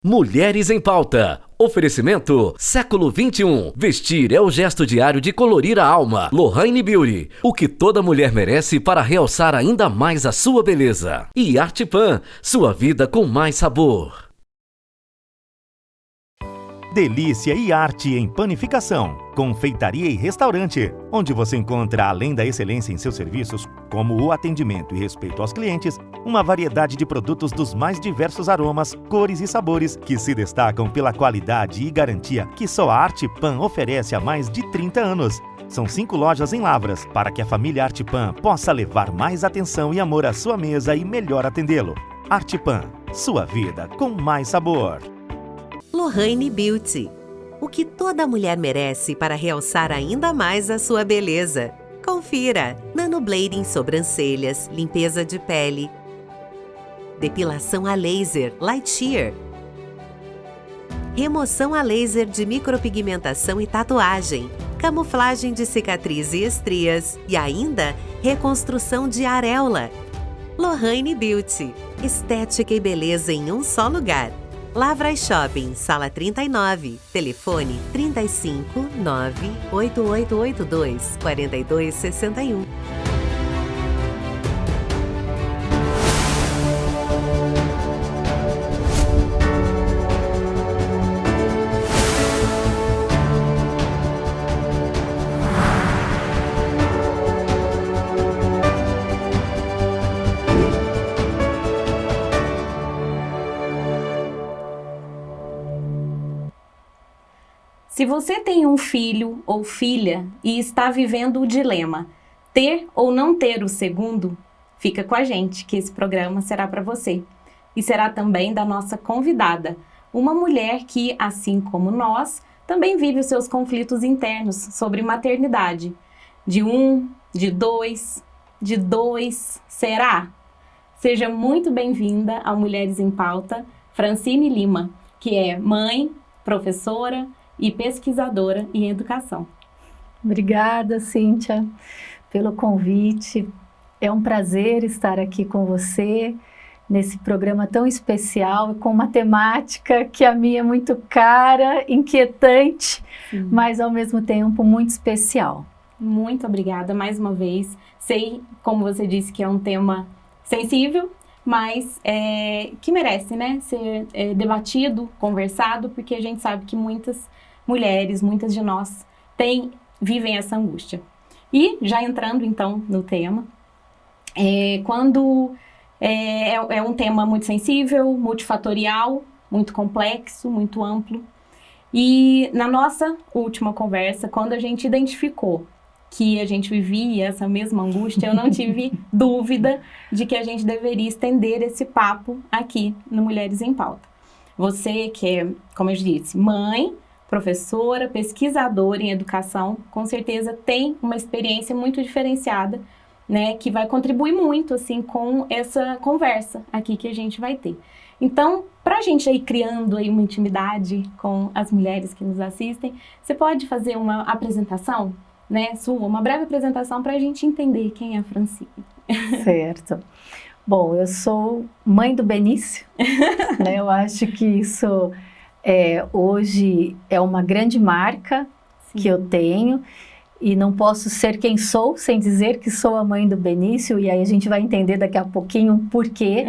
Mulheres em Pauta. Oferecimento Século XXI. Vestir é o gesto diário de colorir a alma. Lohane Beauty. O que toda mulher merece para realçar ainda mais a sua beleza. E Arte Pan. Sua vida com mais sabor. Delícia e arte em panificação, confeitaria e restaurante, onde você encontra, além da excelência em seus serviços, como o atendimento e respeito aos clientes, uma variedade de produtos dos mais diversos aromas, cores e sabores que se destacam pela qualidade e garantia que só a Arte Pan oferece há mais de 30 anos. São 5 lojas em Lavras, para que a família Arte Pan possa levar mais atenção e amor à sua mesa e melhor atendê-lo. Arte Pan, sua vida com mais sabor. Lohane Beauty. O que toda mulher merece para realçar ainda mais a sua beleza. Confira! Nanoblading sobrancelhas, limpeza de pele, depilação a laser, Light Shear, remoção a laser de micropigmentação e tatuagem, camuflagem de cicatriz e estrias e ainda reconstrução de areola. Lohane Beauty. Estética e beleza em um só lugar. Lavras Shopping, Sala 39, telefone 35 98882 4261. Se você tem um filho ou filha e está vivendo o dilema, ter ou não ter o segundo, fica com a gente, que esse programa será para você. E será também da nossa convidada, uma mulher que, assim como nós, também vive os seus conflitos internos sobre maternidade. De dois, será? Seja muito bem-vinda ao Mulheres em Pauta, Francine Lima, que é mãe, professora e pesquisadora em educação. Obrigada, Cíntia, pelo convite. É um prazer estar aqui com você nesse programa tão especial, com uma temática que a minha é muito cara, inquietante, mas ao mesmo tempo muito especial. Muito obrigada mais uma vez. Sei, como você disse, que é um tema sensível, mas que merece, né, ser debatido, conversado, porque a gente sabe que muitas mulheres, muitas de nós, vivem essa angústia. E, já entrando então no tema, quando é um tema muito sensível, multifatorial, muito complexo, muito amplo, e na nossa última conversa, quando a gente identificou que a gente vivia essa mesma angústia, eu não tive dúvida de que a gente deveria estender esse papo aqui no Mulheres em Pauta. Você que é, como eu disse, mãe, professora, pesquisadora em educação, com certeza tem uma experiência muito diferenciada, né, que vai contribuir muito, assim, com essa conversa aqui que a gente vai ter. Então, para a gente ir criando aí uma intimidade com as mulheres que nos assistem, você pode fazer uma apresentação, né, uma breve apresentação para a gente entender quem é a Francine. Certo. Bom, eu sou mãe do Benício, né, eu acho que isso hoje é uma grande marca que eu tenho e não posso ser quem sou sem dizer que sou a mãe do Benício, e aí a gente vai entender daqui a pouquinho o porquê.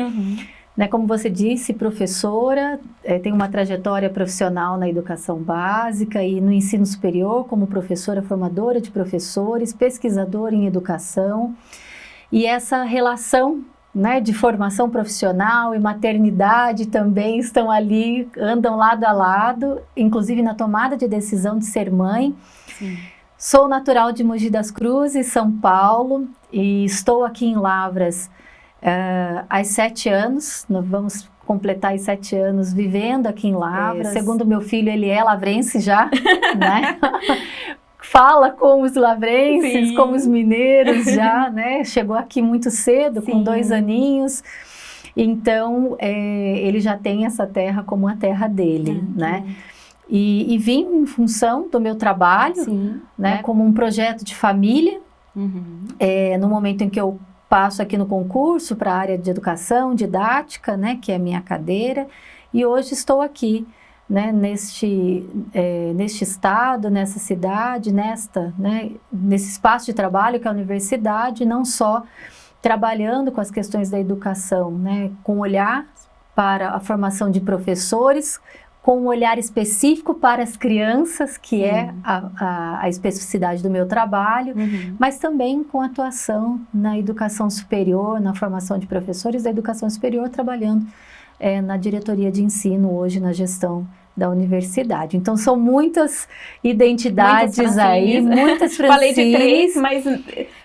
Né, como você disse, professora, tenho uma trajetória profissional na educação básica e no ensino superior como professora formadora de professores, pesquisadora em educação, e essa relação, né, de formação profissional e maternidade também estão ali, andam lado a lado, inclusive na tomada de decisão de ser mãe. Sim. Sou natural de Mogi das Cruzes, São Paulo, e estou aqui em Lavras há 7 anos, nós vamos completar os 7 anos vivendo aqui em Lavras. Segundo meu filho, ele é lavrense já, né? Fala como os lavrenses, sim, como os mineiros já, né? Chegou aqui muito cedo, sim, com 2 aninhos. Então, ele já tem essa terra como a terra dele, né? E vim em função do meu trabalho, sim, né? Como um projeto de família. No momento em que eu passo aqui no concurso para a área de educação, didática, né? Que é a minha cadeira. e hoje estou aqui, né, neste estado, nessa cidade, nesse espaço de trabalho que é a universidade, não só trabalhando com as questões da educação, né, com olhar para a formação de professores, com um olhar específico para as crianças, que é a especificidade do meu trabalho, mas também com atuação na educação superior, na formação de professores da educação superior, trabalhando na diretoria de ensino hoje, na gestão da universidade. Então, são muitas identidades muitas Francines. Falei de 3, mas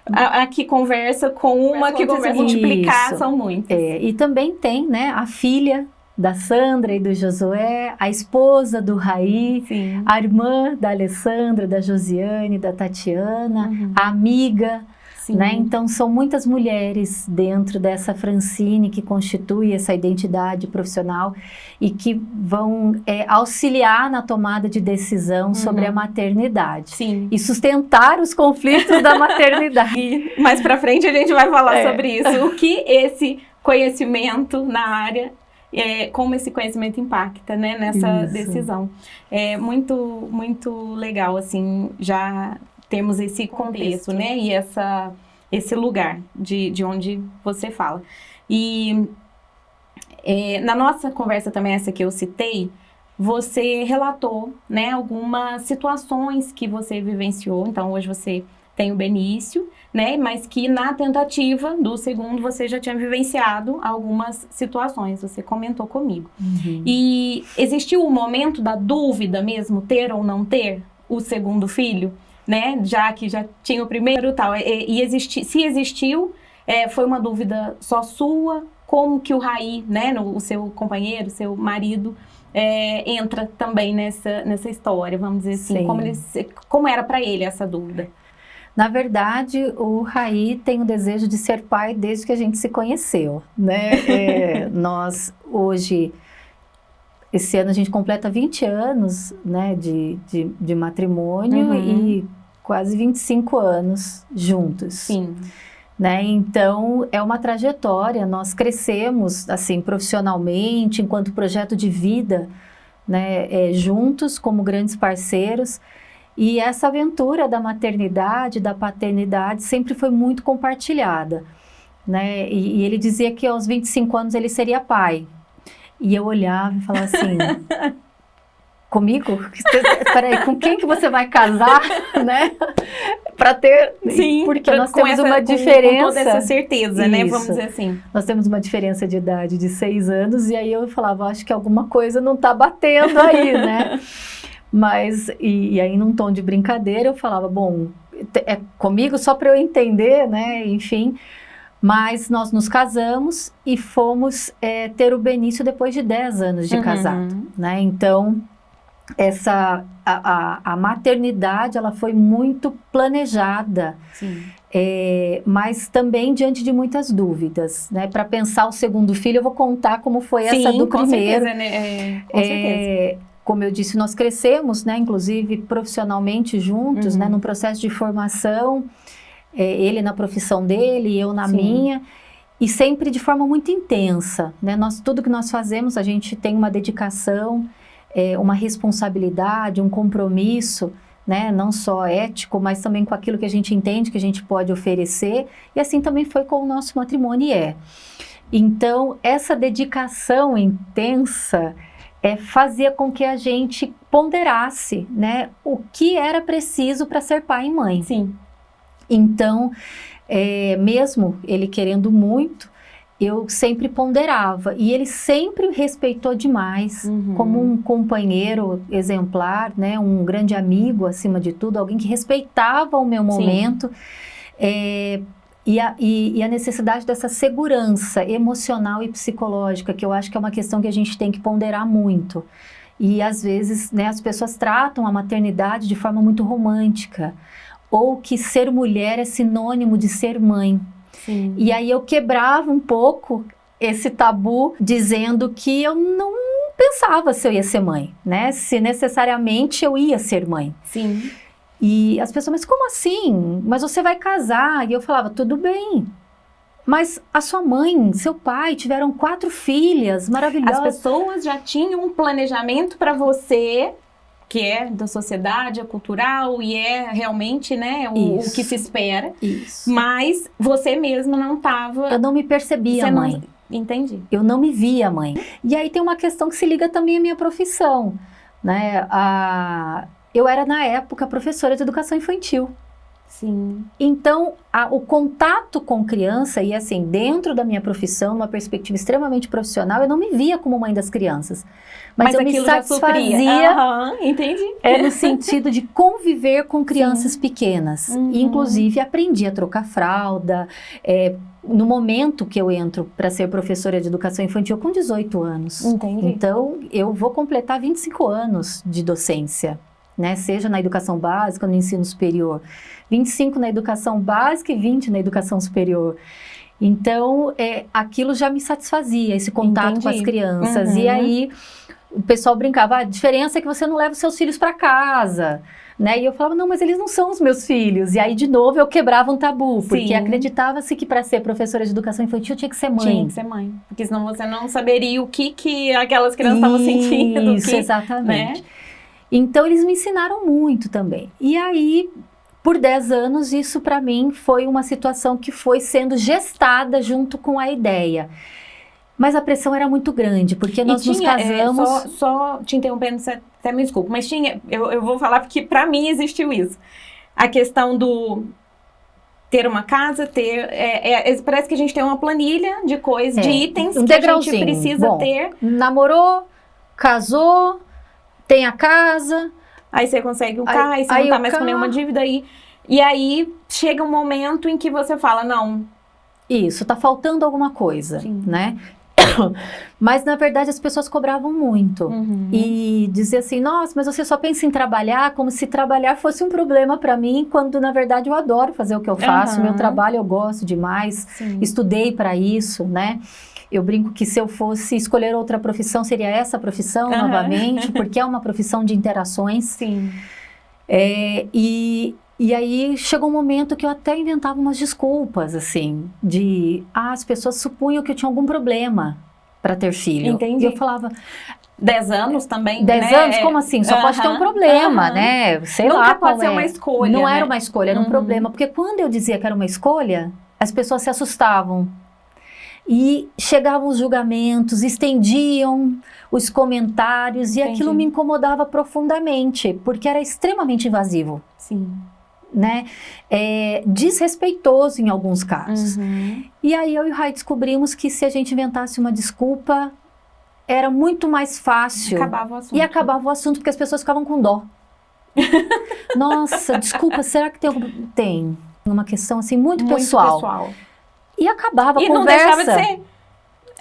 a que conversa com uma que conversa multiplicar, isso. São muitas. E também tem, né, a filha da Sandra e do Josué, a esposa do Raí, Sim. a irmã da Alessandra, da Josiane, da Tatiana, a amiga, né? Então são muitas mulheres dentro dessa Francine que constitui essa identidade profissional e que vão auxiliar na tomada de decisão sobre a maternidade. Sim. E sustentar os conflitos da maternidade. E mais pra frente a gente vai falar sobre isso. O que esse conhecimento na área como esse conhecimento impacta, né, nessa decisão. É muito, muito legal, assim, já temos esse contexto, né, e esse lugar de onde você fala. E na nossa conversa também, essa que eu citei, você relatou, né, algumas situações que você vivenciou. Então, hoje você tem o Benício, né, mas que na tentativa do segundo você já tinha vivenciado algumas situações, você comentou comigo. E existiu o momento da dúvida mesmo, ter ou não ter o segundo filho, né, já que já tinha o primeiro e tal, se existiu, foi uma dúvida só sua, como que o Raí, né, o seu companheiro, seu marido, entra também nessa história, vamos dizer assim, como era para ele essa dúvida? Na verdade, o Raí tem o desejo de ser pai desde que a gente se conheceu, né? Nós, hoje, esse ano a gente completa 20 anos, né, de matrimônio e quase 25 anos juntos. Sim. Né? Então, é uma trajetória, nós crescemos, assim, profissionalmente, enquanto projeto de vida, né, juntos, como grandes parceiros. E essa aventura da maternidade, da paternidade, sempre foi muito compartilhada, né? E ele dizia que aos 25 anos ele seria pai. E eu olhava e falava assim, comigo? Peraí, com quem que você vai casar, né? Para ter... Sim, porque nós temos uma diferença... Com toda essa certeza, né? Vamos dizer assim. Nós temos uma diferença de idade de 6 anos, e aí eu falava, acho que alguma coisa não tá batendo aí, né? Mas, e aí num tom de brincadeira eu falava, bom, é comigo só para eu entender, né, enfim. Mas nós nos casamos e fomos ter o Benício depois de 10 anos de casado, né. Então, a maternidade, ela foi muito planejada. Sim. Mas também diante de muitas dúvidas, né. Para pensar o segundo filho, eu vou contar como foi essa do com primeiro. Certeza, né? Com certeza. Como eu disse, nós crescemos, né, inclusive profissionalmente juntos, né, num processo de formação, ele na profissão dele e eu na minha, e sempre de forma muito intensa, né, tudo que nós fazemos, a gente tem uma dedicação, uma responsabilidade, um compromisso, né, não só ético, mas também com aquilo que a gente entende que a gente pode oferecer, e assim também foi com o nosso matrimônio Então, essa dedicação intensa fazia com que a gente ponderasse, né, o que era preciso para ser pai e mãe. Sim. Então, mesmo ele querendo muito, eu sempre ponderava. E ele sempre respeitou demais, como um companheiro exemplar, né, um grande amigo, acima de tudo, alguém que respeitava o meu momento. E a necessidade dessa segurança emocional e psicológica, que eu acho que é uma questão que a gente tem que ponderar muito. E às vezes, né, as pessoas tratam a maternidade de forma muito romântica, ou que ser mulher é sinônimo de ser mãe. Sim. E aí eu quebrava um pouco esse tabu, dizendo que eu não pensava se eu ia ser mãe, né? Se necessariamente eu ia ser mãe. Sim. E as pessoas, mas como assim? Mas você vai casar? E eu falava, tudo bem, mas a sua mãe, seu pai tiveram 4 filhas maravilhosas. As pessoas já tinham um planejamento para você, que é da sociedade, é cultural e é realmente, né, o que se espera. Isso. Mas você mesma não estava... Eu não me percebia mãe. Entendi. Eu não me via mãe. E aí tem uma questão que se liga também à minha profissão, né? Eu era, na época, professora de educação infantil. Sim. Então, o contato com criança, e assim, dentro da minha profissão, numa perspectiva extremamente profissional, eu não me via como mãe das crianças. Mas eu me satisfazia, entendi. No sentido de conviver com crianças pequenas. E, inclusive, aprendi a trocar fralda. No momento que eu entro para ser professora de educação infantil, com 18 anos. Entendi. Então, eu vou completar 25 anos de docência, né? Seja na educação básica, no ensino superior. 25 na educação básica e 20 na educação superior. Então, aquilo já me satisfazia, esse contato com as crianças. E aí, o pessoal brincava, a diferença é que você não leva os seus filhos para casa, né? E eu falava, não, mas eles não são os meus filhos. E aí, de novo, eu quebrava um tabu, porque acreditava-se que para ser professora de educação infantil tinha que ser mãe. Tinha que ser mãe, porque senão você não saberia o que aquelas crianças estavam sentindo. Isso, exatamente. Né? Então, eles me ensinaram muito também. E aí, por 10 anos, isso para mim foi uma situação que foi sendo gestada junto com a ideia. Mas a pressão era muito grande, porque nós nos casamos... Só te interrompendo, você até me desculpa, mas eu vou falar porque para mim existiu isso. A questão do ter uma casa, parece que a gente tem uma planilha de coisas, de itens que a gente precisa ter. Namorou, casou, tem a casa... Aí você consegue o carro, aí você não tá mais com nenhuma dívida aí. E aí chega um momento em que você fala, não... Isso, tá faltando alguma coisa, né? Mas, na verdade, as pessoas cobravam muito. E diziam assim, nossa, mas você só pensa em trabalhar como se trabalhar fosse um problema para mim, quando, na verdade, eu adoro fazer o que eu faço. Meu trabalho eu gosto demais, estudei para isso, né? Eu brinco que se eu fosse escolher outra profissão, seria essa profissão novamente, porque é uma profissão de interações. Sim. E aí chegou um momento que eu até inventava umas desculpas, assim, as pessoas supunham que eu tinha algum problema para ter filho. Entendi. E eu falava... 10 anos também, 10 anos? Como assim? Só pode ter um problema, né? Sei lá. Nunca pode ser uma escolha, Não né? era uma escolha, era um problema. Porque quando eu dizia que era uma escolha, as pessoas se assustavam. E chegavam os julgamentos, estendiam os comentários, e aquilo me incomodava profundamente, porque era extremamente invasivo. Sim. Né? Desrespeitoso em alguns casos. E aí eu e o Rai descobrimos que se a gente inventasse uma desculpa, era muito mais fácil. Acabava o assunto. E acabava o assunto, porque as pessoas ficavam com dó. Nossa, desculpa, será que tem algum... Tem. Uma questão assim muito pessoal. E acabava a conversa. E não deixava de ser.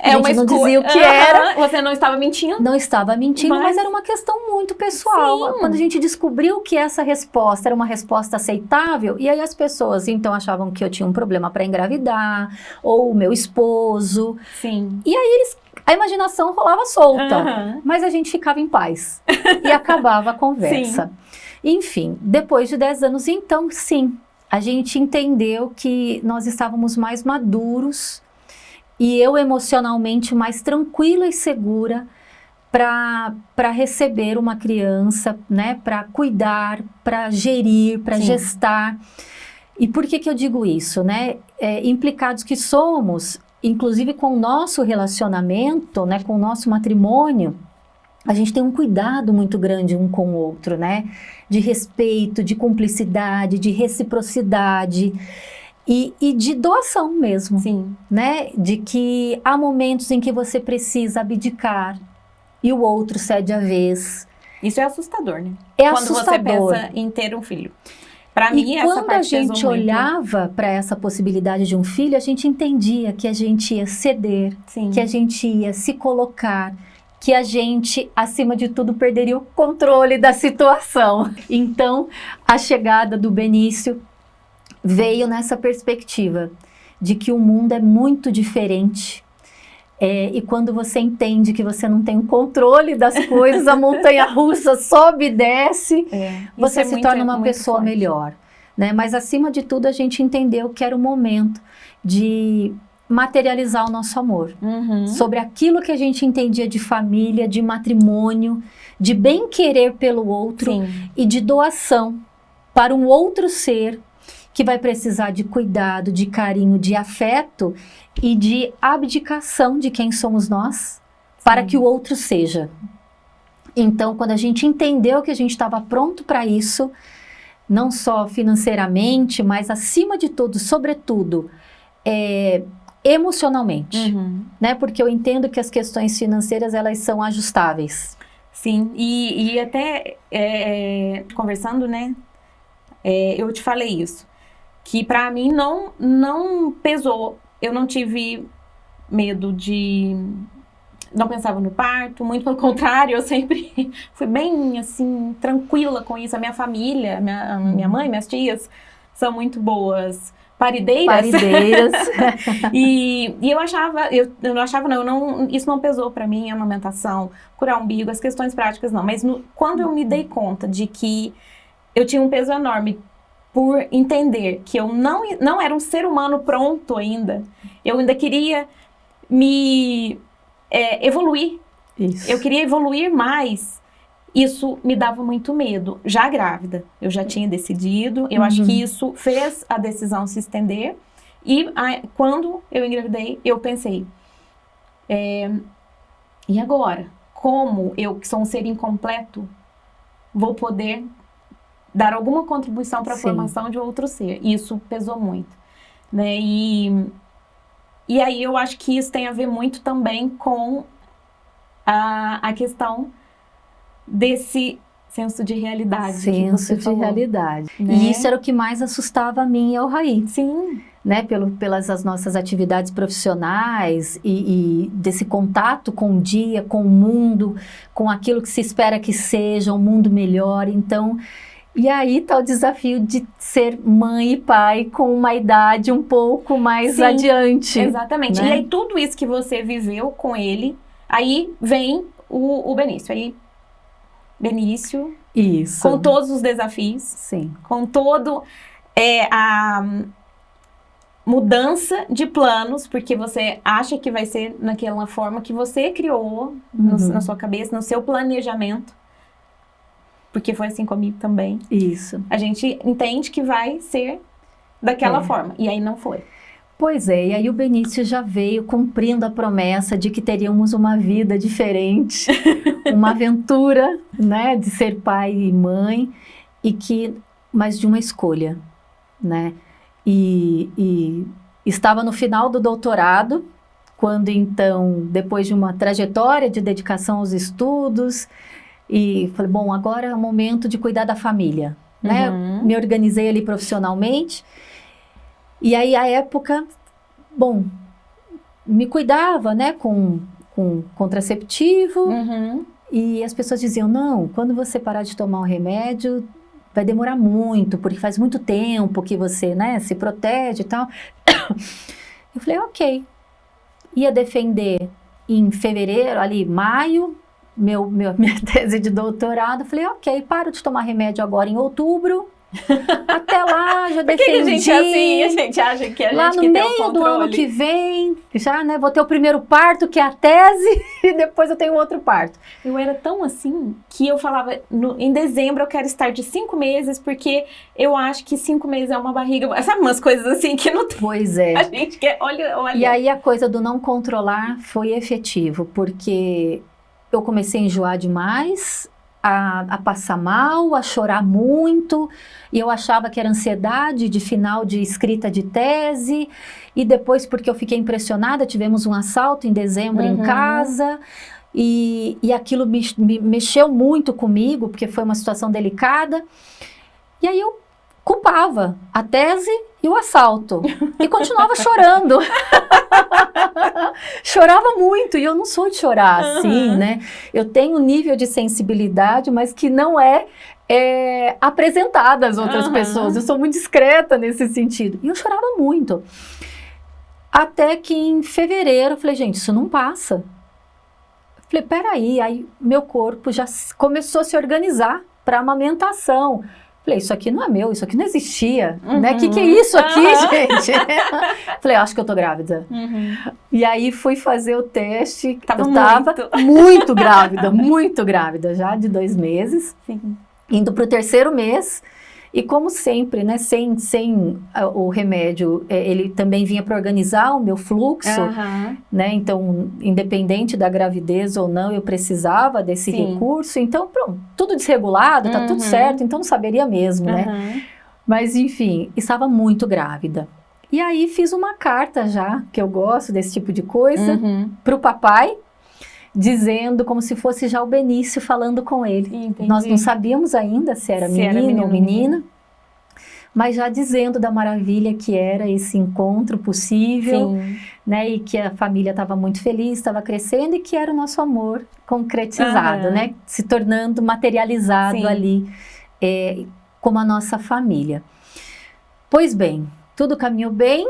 A gente não dizia o que era. Você não estava mentindo? Não estava mentindo, mas era uma questão muito pessoal. Sim. Quando a gente descobriu que essa resposta era uma resposta aceitável, e aí as pessoas então achavam que eu tinha um problema para engravidar, ou o meu esposo. Sim. E aí a imaginação rolava solta, mas a gente ficava em paz. E acabava a conversa. Enfim, depois de 10 anos, então, sim, a gente entendeu que nós estávamos mais maduros e eu emocionalmente mais tranquila e segura para receber uma criança, né? Para cuidar, para gerir, para gestar. E por que eu digo isso, né? Implicados que somos, inclusive com o nosso relacionamento, né? Com o nosso matrimônio, a gente tem um cuidado muito grande um com o outro, né? De respeito, de cumplicidade, de reciprocidade e de doação mesmo. Sim. Né? De que há momentos em que você precisa abdicar e o outro cede a vez. Isso é assustador, né? É assustador. Quando você pensa em ter um filho. Para mim, essa parte quando a gente olhava para essa possibilidade de um filho, a gente entendia que a gente ia ceder, que a gente ia se colocar, que a gente, acima de tudo, perderia o controle da situação. Então, a chegada do Benício veio nessa perspectiva de que o mundo é muito diferente. E quando você entende que você não tem o controle das coisas, a montanha-russa sobe e desce, você se torna uma pessoa melhor. Né? Mas, acima de tudo, a gente entendeu que era o momento de materializar o nosso amor. Uhum. Sobre aquilo que a gente entendia de família, de matrimônio, de bem-querer pelo outro Sim. e de doação para um outro ser que vai precisar de cuidado, de carinho, de afeto e de abdicação de quem somos nós para que o outro seja. Então, quando a gente entendeu que a gente estava pronto para isso, não só financeiramente, mas acima de tudo, sobretudo, emocionalmente, Uhum. né? Porque eu entendo que as questões financeiras, elas são ajustáveis. Sim, e até conversando, né, eu te falei isso, que pra mim não pesou, eu não tive medo não pensava no parto, muito pelo contrário, eu sempre fui bem, assim, tranquila com isso. A minha família, minha mãe, minhas tias, são muito boas parideiras. E eu achava, isso não pesou pra mim, a amamentação, curar o umbigo, as questões práticas não. Mas quando eu me dei conta de que eu tinha um peso enorme por entender que eu não era um ser humano pronto ainda, eu ainda queria me evoluir. Isso. Eu queria evoluir mais. Isso me dava muito medo. Já grávida, eu já tinha decidido. Eu acho que isso fez a decisão se estender. E quando eu engravidei, eu pensei, e agora? Como eu, que sou um ser incompleto, vou poder dar alguma contribuição para a formação de outro ser? Isso pesou muito, né? E aí eu acho que isso tem a ver muito também com a questão desse senso de realidade. Senso de realidade. Né? E isso era o que mais assustava a mim e ao Raí. Sim. Né? Pelas as nossas atividades profissionais e desse contato com o dia, com o mundo, com aquilo que se espera que seja um mundo melhor. Então, e aí tá o desafio de ser mãe e pai com uma idade um pouco mais adiante. Exatamente. Né? E aí tudo isso que você viveu com ele, aí vem o Benício. Aí, Benício, isso. Com todos os desafios. Sim. Com todo a mudança de planos, porque você acha que vai ser naquela forma que você criou na sua cabeça, no seu planejamento. Porque foi assim comigo também. Isso. A gente entende que vai ser daquela forma. E aí não foi. Pois é, e aí o Benício já veio cumprindo a promessa de que teríamos uma vida diferente, uma aventura, né, de ser pai e mãe, mas de uma escolha, né? E estava no final do doutorado, quando então, depois de uma trajetória de dedicação aos estudos, e falei, bom, agora é o momento de cuidar da família, né? Me organizei ali profissionalmente. E aí, à época, bom, me cuidava, né, com contraceptivo. E as pessoas diziam, não, quando você parar de tomar o remédio, vai demorar muito, porque faz muito tempo que você, né, se protege e tal. Eu falei, ok. Ia defender em fevereiro, ali, maio, minha tese de doutorado. Falei, ok, paro de tomar remédio agora em outubro. Até lá, já defendi. Por que a gente é assim? A gente acha que a lá gente que tem o no meio controle. do ano que vem, já, né, vou ter o primeiro parto, que é a tese, e depois eu tenho outro parto. Eu era tão assim, que eu falava, em dezembro eu quero estar de 5 meses, porque eu acho que 5 meses é uma barriga, sabe umas coisas assim que não tem. Pois é. A gente quer, olha. E aí a coisa do não controlar foi efetivo, porque eu comecei a enjoar demais, a passar mal, a chorar muito, e eu achava que era ansiedade de final de escrita de tese, e depois, porque eu fiquei impressionada, tivemos um assalto em dezembro em casa, e aquilo me mexeu muito comigo, porque foi uma situação delicada, e aí eu culpava a tese e o assalto, e continuava chorando. Chorava muito, e eu não sou de chorar assim, né? Eu tenho um nível de sensibilidade, mas que não é apresentada às outras pessoas. Eu sou muito discreta nesse sentido. E eu chorava muito. Até que em fevereiro eu falei, gente, isso não passa. Eu falei, peraí, aí meu corpo já começou a se organizar para amamentação. Falei, isso aqui não é meu, isso aqui não existia, né? Que é isso aqui, gente? Falei, acho que eu tô grávida. E aí fui fazer o teste. Eu tava muito grávida, já de 2 meses. Sim. Indo pro 3º mês. E como sempre, né, sem o remédio, ele também vinha para organizar o meu fluxo, né, então, independente da gravidez ou não, eu precisava desse recurso, então, pronto, tudo desregulado, tá tudo certo, então não saberia mesmo, né, mas enfim, estava muito grávida. E aí fiz uma carta já, que eu gosto desse tipo de coisa, pro papai, dizendo como se fosse já o Benício falando com ele. Entendi. Nós não sabíamos ainda se era menino ou menina, mas já dizendo da maravilha que era esse encontro possível, né, e que a família estava muito feliz, estava crescendo e que era o nosso amor concretizado, né, se tornando materializado ali como a nossa família. Pois bem, tudo caminhou bem,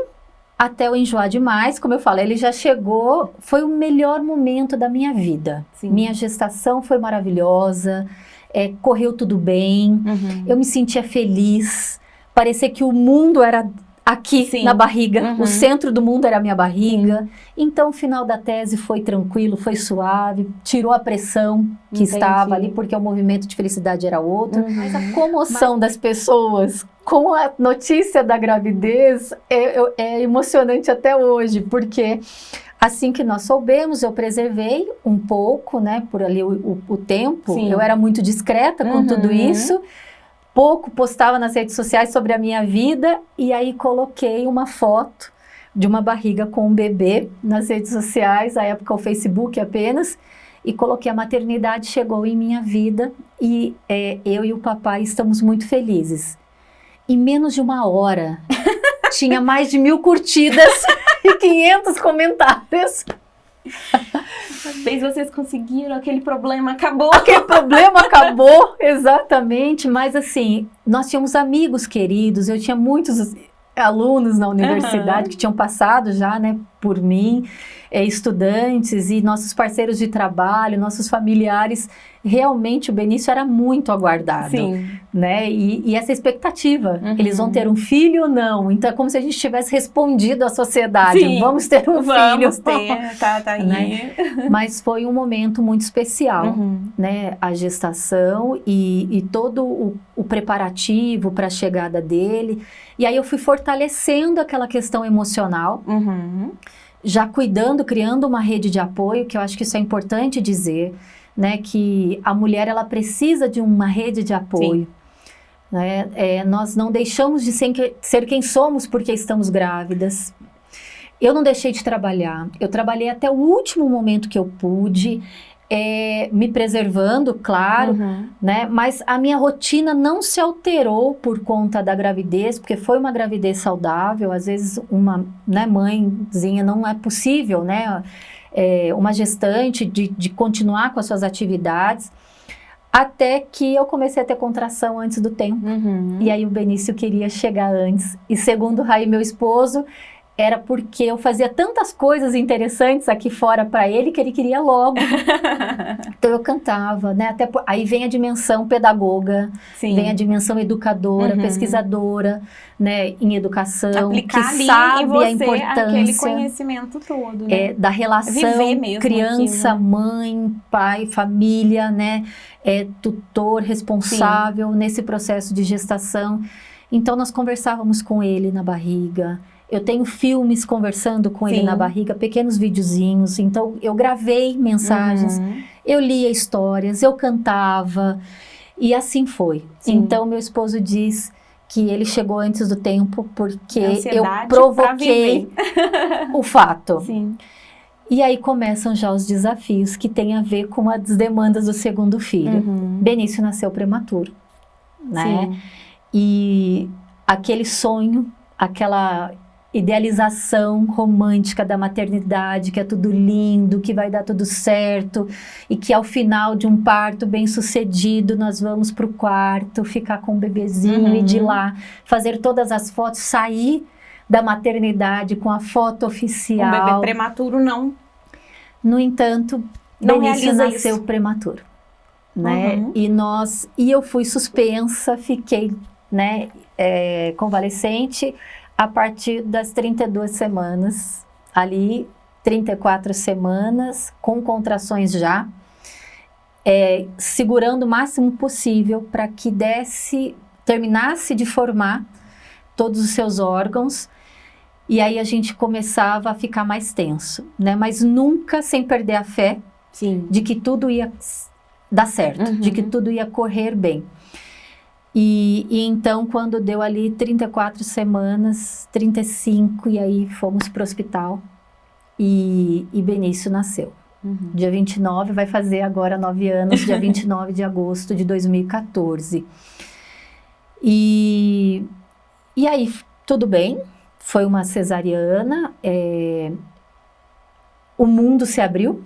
até eu enjoar demais, como eu falo, ele já chegou, foi o melhor momento da minha vida. Minha gestação foi maravilhosa, correu tudo bem, eu me sentia feliz, parecia que o mundo era aqui na barriga, o centro do mundo era a minha barriga. Então o final da tese foi tranquilo, foi suave, tirou a pressão que estava ali, porque o movimento de felicidade era outro. Mas a comoção das pessoas com a notícia da gravidez é emocionante até hoje, porque assim que nós soubemos, eu preservei um pouco, né, por ali o tempo. Eu era muito discreta com tudo isso, pouco postava nas redes sociais sobre a minha vida, e aí coloquei uma foto de uma barriga com um bebê nas redes sociais, à época o Facebook apenas, e coloquei a maternidade chegou em minha vida, e eu e o papai estamos muito felizes. Em menos de 1 hora, tinha mais de 1000 curtidas e 500 comentários. Bem, vocês conseguiram, aquele problema acabou. Aquele problema acabou, exatamente. Mas assim, nós tínhamos amigos queridos, eu tinha muitos alunos na universidade que tinham passado já, né, por mim, estudantes e nossos parceiros de trabalho, nossos familiares. Realmente o Benício era muito aguardado, né, e essa expectativa, eles vão ter um filho ou não? Então é como se a gente tivesse respondido à sociedade, vamos ter um filho. Vamos ter, tá aí. Né? Mas foi um momento muito especial, né, a gestação e todo o preparativo para a chegada dele. E aí eu fui fortalecendo aquela questão emocional, já cuidando, criando uma rede de apoio, que eu acho que isso é importante dizer, né, que a mulher ela precisa de uma rede de apoio. Né? Nós não deixamos de ser quem somos porque estamos grávidas. Eu não deixei de trabalhar, eu trabalhei até o último momento que eu pude, me preservando, claro, né? Mas a minha rotina não se alterou por conta da gravidez, porque foi uma gravidez saudável. Às vezes uma, né, mãezinha não é possível, né? Uma gestante de continuar com as suas atividades, até que eu comecei a ter contração antes do tempo. E aí o Benício queria chegar antes. E segundo o Raí, meu esposo, era porque eu fazia tantas coisas interessantes aqui fora para ele que ele queria logo. Então eu cantava, né? Aí vem a dimensão pedagoga, vem a dimensão educadora, pesquisadora, né, em educação, aplicar que ali sabe em você a importância aquele conhecimento todo, né? Da relação criança, mãe, pai, família, né? Tutor responsável nesse processo de gestação. Então nós conversávamos com ele na barriga. Eu tenho filmes conversando com ele na barriga, pequenos videozinhos. Então, eu gravei mensagens, eu lia histórias, eu cantava. E assim foi. Então, meu esposo diz que ele chegou antes do tempo porque eu provoquei o fato. E aí começam já os desafios que têm a ver com as demandas do segundo filho. Benício nasceu prematuro, né? E aquele sonho, aquela idealização romântica da maternidade, que é tudo lindo, que vai dar tudo certo e que ao final de um parto bem sucedido nós vamos para o quarto, ficar com o bebezinho e de lá fazer todas as fotos, sair da maternidade com a foto oficial. Um bebê prematuro não. No entanto, não Benício realiza nasceu isso. prematuro. né? E eu fui suspensa, fiquei, né, convalescente a partir das 32 semanas, ali 34 semanas, com contrações já, segurando o máximo possível para que terminasse de formar todos os seus órgãos, e aí a gente começava a ficar mais tenso, né? Mas nunca sem perder a fé de que tudo ia dar certo, de que tudo ia correr bem. E então, quando deu ali 34 semanas, 35, e aí fomos para o hospital, e Benício nasceu. Dia 29, vai fazer agora 9 anos, dia 29 de agosto de 2014. E aí, tudo bem, foi uma cesariana, o mundo se abriu,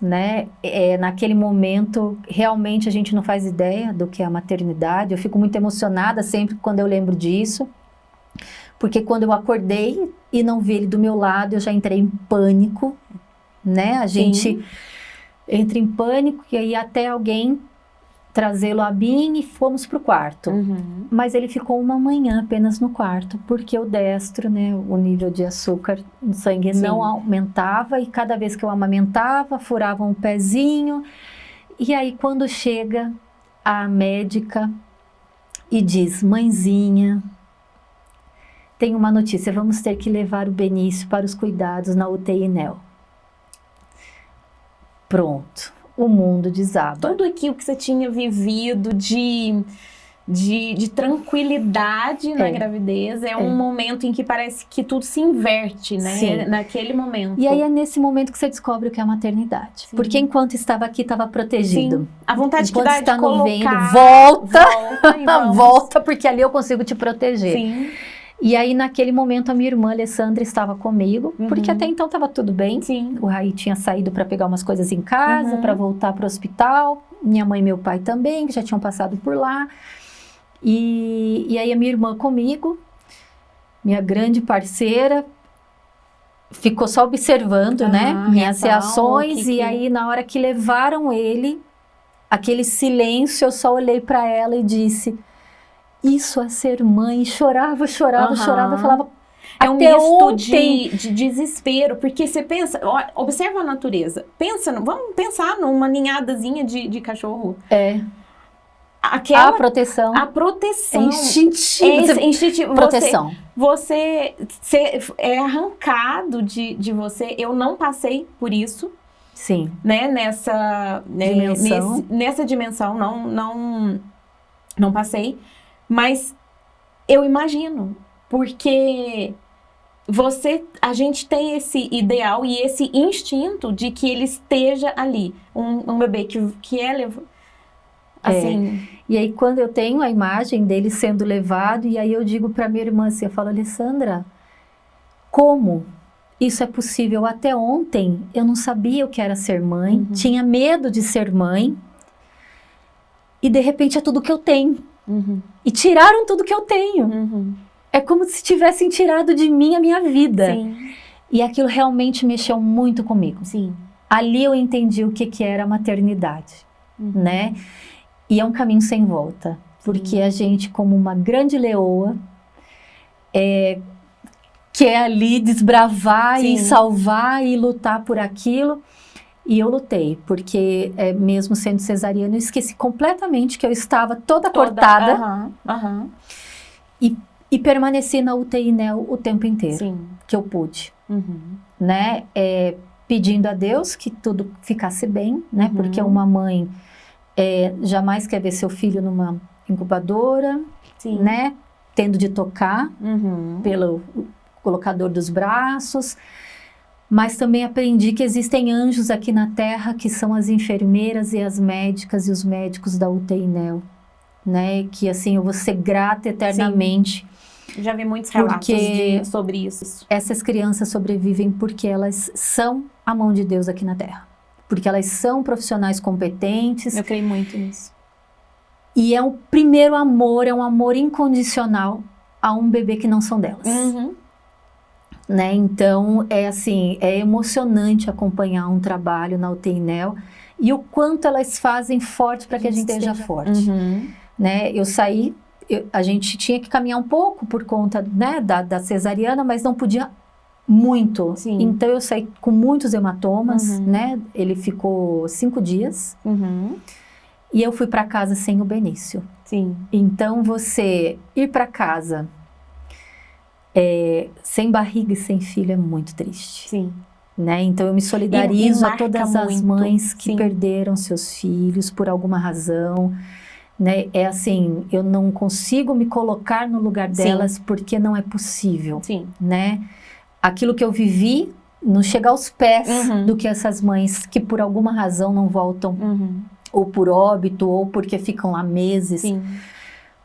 né? Naquele momento, realmente a gente não faz ideia do que é a maternidade. Eu fico muito emocionada sempre quando eu lembro disso, porque quando eu acordei e não vi ele do meu lado, eu já entrei em pânico, né? A gente entra em pânico, e aí até alguém trazê-lo a mim, e fomos para o quarto. Mas ele ficou uma manhã apenas no quarto, porque o destro, né, o nível de açúcar no sangue não aumentava, e cada vez que eu amamentava, furava um pezinho. E aí quando chega a médica e diz: mãezinha, tem uma notícia, vamos ter que levar o Benício para os cuidados na UTI NEL. Pronto. O mundo desaba. Tudo aquilo que você tinha vivido de tranquilidade na gravidez um momento em que parece que tudo se inverte, né? Sim. Naquele momento. E aí é nesse momento que você descobre o que é a maternidade. Sim. Porque enquanto estava aqui, estava protegido. Sim. A vontade enquanto que dá está de no colocar... ventre, volta, porque ali eu consigo te proteger. Sim. E aí, naquele momento, a minha irmã Alessandra estava comigo, porque até então estava tudo bem. Sim. O Raí tinha saído para pegar umas coisas em casa, para voltar para o hospital. Minha mãe e meu pai também, que já tinham passado por lá. E aí, a minha irmã comigo, minha grande parceira, ficou só observando, né, minhas reações. E aí, na hora que levaram ele, aquele silêncio, eu só olhei para ela e disse... Isso é ser mãe. Chorava. Eu falava, é um misto de desespero, porque você pensa, observa a natureza, vamos pensar numa ninhadazinha de cachorro. A proteção. A proteção. É instintivo. É instintivo. Proteção. Você é arrancado de você. Eu não passei por isso. Sim. Né? Nessa dimensão, não passei. Mas eu imagino, porque a gente tem esse ideal e esse instinto de que ele esteja ali, um bebê que é assim. E aí quando eu tenho a imagem dele sendo levado, e aí eu digo para minha irmã assim, eu falo, Alessandra, como isso é possível? Até ontem eu não sabia o que era ser mãe, tinha medo de ser mãe, e de repente é tudo que eu tenho. E tiraram tudo que eu tenho. É como se tivessem tirado de mim a minha vida. Sim. E aquilo realmente mexeu muito comigo. Sim. Ali eu entendi o que era a maternidade, né? E é um caminho sem volta. Porque a gente, como uma grande leoa, quer ali desbravar e salvar e lutar por aquilo. E eu lutei, porque mesmo sendo cesariana, eu esqueci completamente que eu estava toda cortada. E permaneci na UTI NEL o tempo inteiro, que eu pude. Né? Pedindo a Deus que tudo ficasse bem, né? Porque uma mãe jamais quer ver seu filho numa incubadora, né? Tendo de tocar pelo colocador dos braços. Mas também aprendi que existem anjos aqui na Terra, que são as enfermeiras e as médicas e os médicos da UTI NEL, né? Que assim, eu vou ser grata eternamente. Já vi muitos relatos sobre isso. Essas crianças sobrevivem porque elas são a mão de Deus aqui na Terra. Porque elas são profissionais competentes. Eu creio muito nisso. E é o primeiro amor, é um amor incondicional a um bebê que não são delas. Né? Então, é emocionante acompanhar um trabalho na UTI NEL e o quanto elas fazem forte para que a gente esteja forte. Né? Eu saí, a gente tinha que caminhar um pouco por conta, né, da cesariana, mas não podia muito. Sim. Então eu saí com muitos hematomas, né? Ele ficou 5 dias. E eu fui para casa sem o Benício. Sim. Então você ir para casa sem barriga e sem filho é muito triste. Sim. Né? Então eu me solidarizo E a todas as muito. mães que Sim. perderam seus filhos por alguma razão. Né? É assim, eu não consigo me colocar no lugar delas porque não é possível. Sim. Né? Aquilo que eu vivi não chega aos pés do que essas mães que por alguma razão não voltam, ou por óbito, ou porque ficam lá meses. Sim.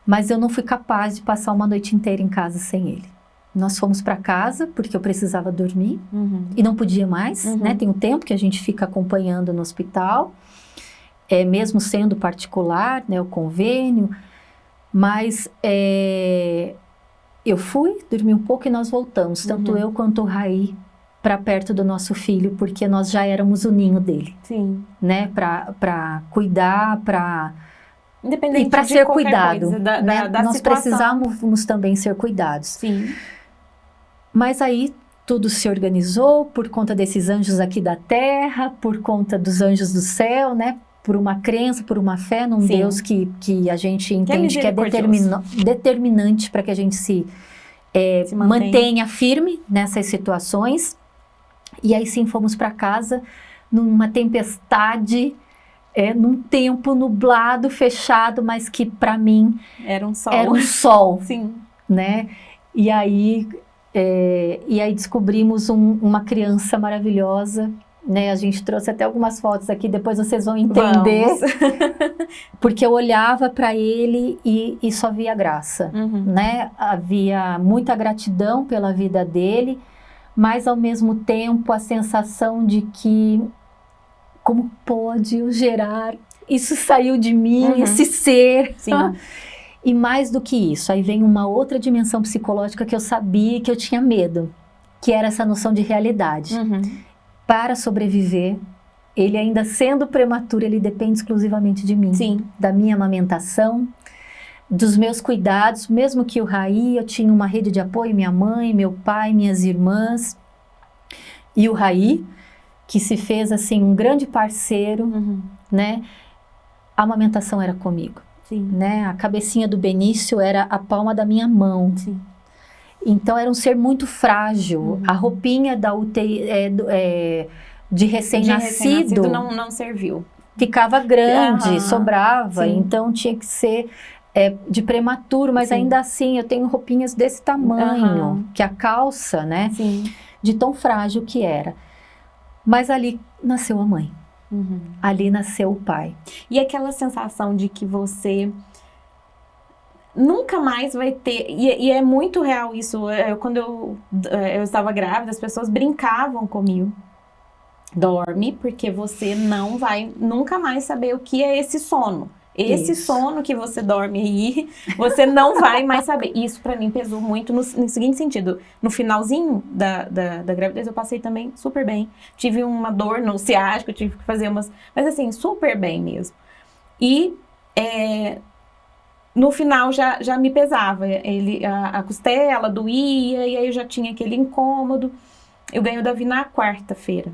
Mas eu não fui capaz de passar uma noite inteira em casa sem ele. Nós fomos para casa porque eu precisava dormir e não podia mais, né? Tem um tempo que a gente fica acompanhando no hospital, mesmo sendo particular, né, o convênio, mas eu fui, dormi um pouco e nós voltamos, tanto eu quanto o Raí, para perto do nosso filho, porque nós já éramos o ninho dele. Sim. Né, para cuidar, para... Independente e para de ser qualquer cuidado, coisa, né? da Nós situação. precisávamos também ser cuidados. Sim. Mas aí tudo se organizou por conta desses anjos aqui da terra, por conta dos anjos do céu, né? Por uma crença, por uma fé num Deus que a gente entende que é determinante para que a gente se mantenha firme nessas situações. E aí sim fomos para casa numa tempestade, num tempo nublado, fechado, mas que para mim era um sol. Era um sol. Sim. Né? E aí descobrimos uma criança maravilhosa, né? A gente trouxe até algumas fotos aqui, depois vocês vão entender. Porque eu olhava para ele e só via graça, né? Havia muita gratidão pela vida dele, mas ao mesmo tempo a sensação de que como pode eu gerar? Isso saiu de mim, esse ser. Sim. E mais do que isso, aí vem uma outra dimensão psicológica que eu sabia que eu tinha medo, que era essa noção de realidade. Para sobreviver, ele ainda sendo prematuro, ele depende exclusivamente de mim. Sim. Da minha amamentação, dos meus cuidados, mesmo que o Raí, eu tinha uma rede de apoio, minha mãe, meu pai, minhas irmãs. E o Raí, que se fez assim um grande parceiro, né? A amamentação era comigo. Sim. Né? A cabecinha do Benício era a palma da minha mão. Sim. Então era um ser muito frágil. A roupinha da UTI de recém-nascido não serviu. Ficava grande, sobrava. Sim. Então tinha que ser de prematuro, mas ainda assim eu tenho roupinhas desse tamanho, que a calça, né? Sim. De tão frágil que era. Mas ali nasceu a mãe. Ali nasceu o pai. E aquela sensação de que você nunca mais vai ter... E é muito real isso. Quando eu estava grávida, as pessoas brincavam comigo. Dorme, porque você não vai nunca mais saber o que é esse sono. Esse sono que você dorme aí, você não vai mais saber. Isso pra mim pesou muito no seguinte sentido. No finalzinho da gravidez eu passei também super bem. Tive uma dor no ciático, tive que fazer umas... Mas assim, super bem mesmo. E no final já me pesava. A costela doía, e aí eu já tinha aquele incômodo. Eu ganhei o Davi na quarta-feira.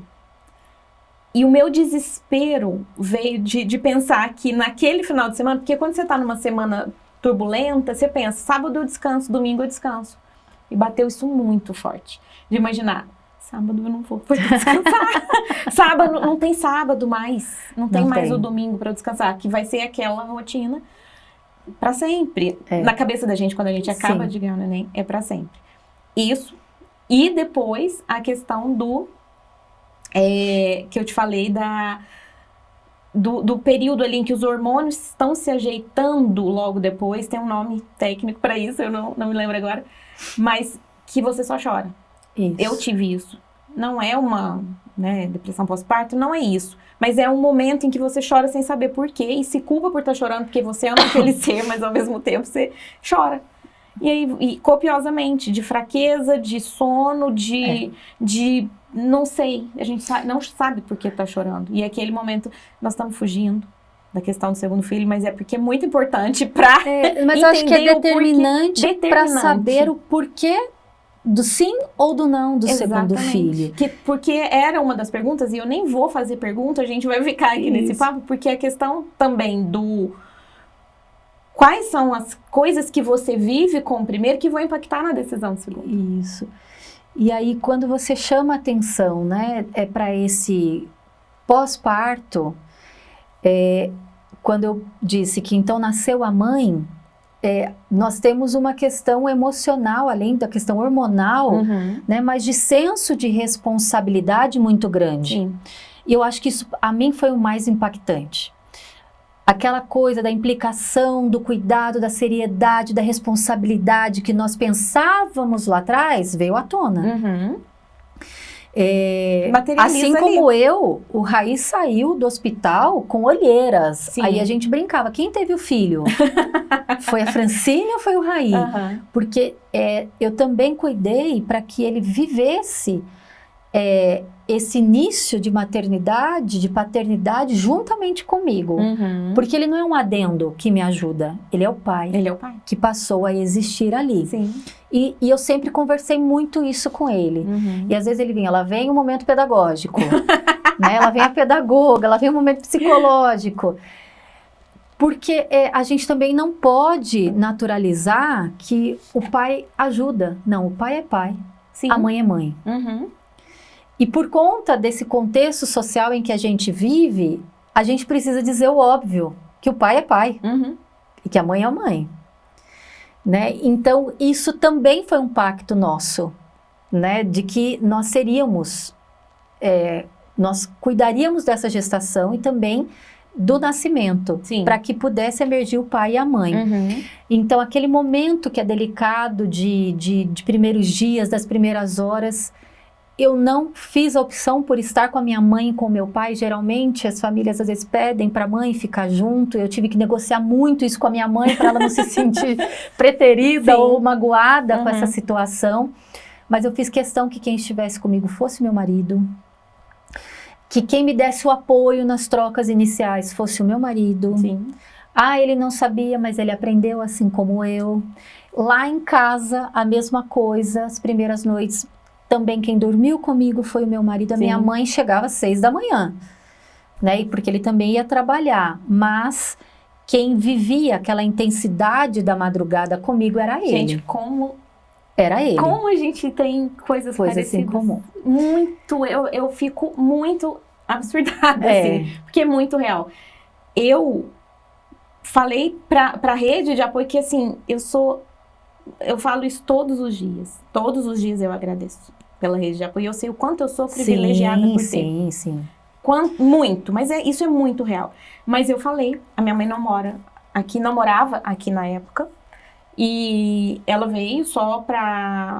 E o meu desespero veio de pensar que naquele final de semana, porque quando você tá numa semana turbulenta, você pensa, sábado eu descanso, domingo eu descanso. E bateu isso muito forte. De imaginar, sábado eu não vou descansar. Sábado, não tem sábado mais. Não tem mais o domingo para descansar, que vai ser aquela rotina para sempre. Na cabeça da gente, quando a gente acaba de ganhar o neném, é para sempre. Isso. E depois, a questão que eu te falei do período ali em que os hormônios estão se ajeitando logo depois, tem um nome técnico para isso, eu não me lembro agora, mas que você só chora. Isso. Eu tive isso. Não é uma depressão pós-parto, não é isso. Mas é um momento em que você chora sem saber por quê e se culpa por estar chorando porque você ama aquele ser, mas ao mesmo tempo você chora. E aí, copiosamente, de fraqueza, de sono, de não sei, a gente não sabe por que tá chorando. E aquele momento, nós estamos fugindo da questão do segundo filho, mas é porque é muito importante para mas eu acho que é determinante para saber o porquê do sim ou do não do segundo filho. Porque era uma das perguntas, e eu nem vou fazer pergunta, a gente vai ficar aqui nesse papo, porque a questão também do... Quais são as coisas que você vive com o primeiro que vão impactar na decisão do segundo? Isso. E aí, quando você chama atenção, né, para esse pós-parto, quando eu disse que então nasceu a mãe, nós temos uma questão emocional, além da questão hormonal, né, mas de senso de responsabilidade muito grande. Sim. E eu acho que isso, a mim, foi o mais impactante. Aquela coisa da implicação, do cuidado, da seriedade, da responsabilidade que nós pensávamos lá atrás, veio à tona. Assim como o Raí saiu do hospital com olheiras. Sim. Aí a gente brincava, quem teve o filho? Foi a Francine ou foi o Raí? Porque eu também cuidei para que ele vivesse esse início de maternidade, de paternidade, juntamente comigo. Porque ele não é um adendo que me ajuda, ele é o pai. Ele é o pai. Que passou a existir ali. Sim. E eu sempre conversei muito isso com ele. E às vezes ele vinha, ela vem o momento pedagógico, né? Ela vem a pedagoga, ela vem o momento psicológico. Porque a gente também não pode naturalizar que o pai ajuda. Não, o pai é pai, Sim. A mãe é mãe. E por conta desse contexto social em que a gente vive, a gente precisa dizer o óbvio, que o pai é pai e que a mãe é mãe. Né? Então, isso também foi um pacto nosso, né? De que nós seríamos, nós cuidaríamos dessa gestação e também do nascimento, para que pudesse emergir o pai e a mãe. Então, aquele momento que é delicado de primeiros dias, das primeiras horas, eu não fiz a opção por estar com a minha mãe e com o meu pai. Geralmente, as famílias às vezes pedem para a mãe ficar junto. Eu tive que negociar muito isso com a minha mãe para ela não se sentir preterida ou magoada com essa situação. Mas eu fiz questão que quem estivesse comigo fosse meu marido. Que quem me desse o apoio nas trocas iniciais fosse o meu marido. Sim. Ele não sabia, mas ele aprendeu assim como eu. Lá em casa, a mesma coisa, as primeiras noites. Também quem dormiu comigo foi o meu marido. A minha mãe chegava às 6 da manhã, né? Porque ele também ia trabalhar. Mas quem vivia aquela intensidade da madrugada comigo era ele. Gente, como... Era ele. Como a gente tem coisas parecidas. Em comum. Muito. Eu fico muito absurdada, assim. Porque é muito real. Eu falei pra rede de apoio que, assim, eu falo isso todos os dias. Todos os dias eu agradeço pela rede de apoio. Eu sei o quanto eu sou privilegiada por ter. Sim. Muito. Mas isso é muito real. Mas eu falei, a minha mãe não morava aqui na época. E ela veio só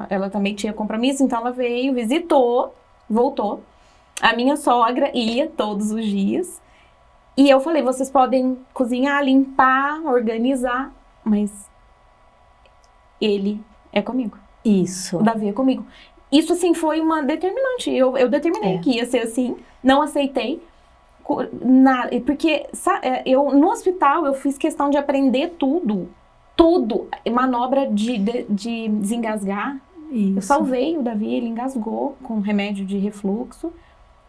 ela também tinha compromisso, então ela veio, visitou, voltou. A minha sogra ia todos os dias. E eu falei, vocês podem cozinhar, limpar, organizar, mas... ele é comigo. Isso. O Davi é comigo. Isso, assim, foi uma determinante. Eu determinei que ia ser assim. Não aceitei. Porque no hospital eu fiz questão de aprender tudo. Manobra de desengasgar. Isso. Eu salvei o Davi, ele engasgou com remédio de refluxo.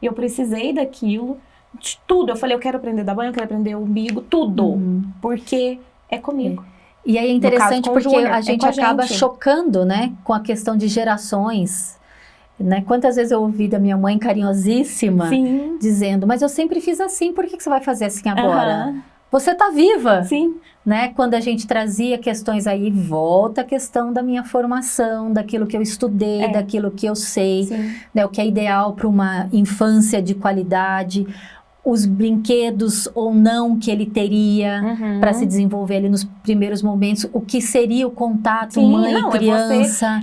E eu precisei daquilo. De tudo. Eu falei, eu quero aprender da banho, eu quero aprender o umbigo, tudo. Porque é comigo. E aí é interessante porque a gente acaba chocando, né, com a questão de gerações, né? Quantas vezes eu ouvi da minha mãe carinhosíssima dizendo, mas eu sempre fiz assim, por que você vai fazer assim agora? Você tá viva. Sim. Né? Quando a gente trazia questões aí, volta a questão da minha formação, daquilo que eu estudei, daquilo que eu sei, né? O que é ideal para uma infância de qualidade, os brinquedos ou não que ele teria para se desenvolver ali nos primeiros momentos, o que seria o contato mãe-criança.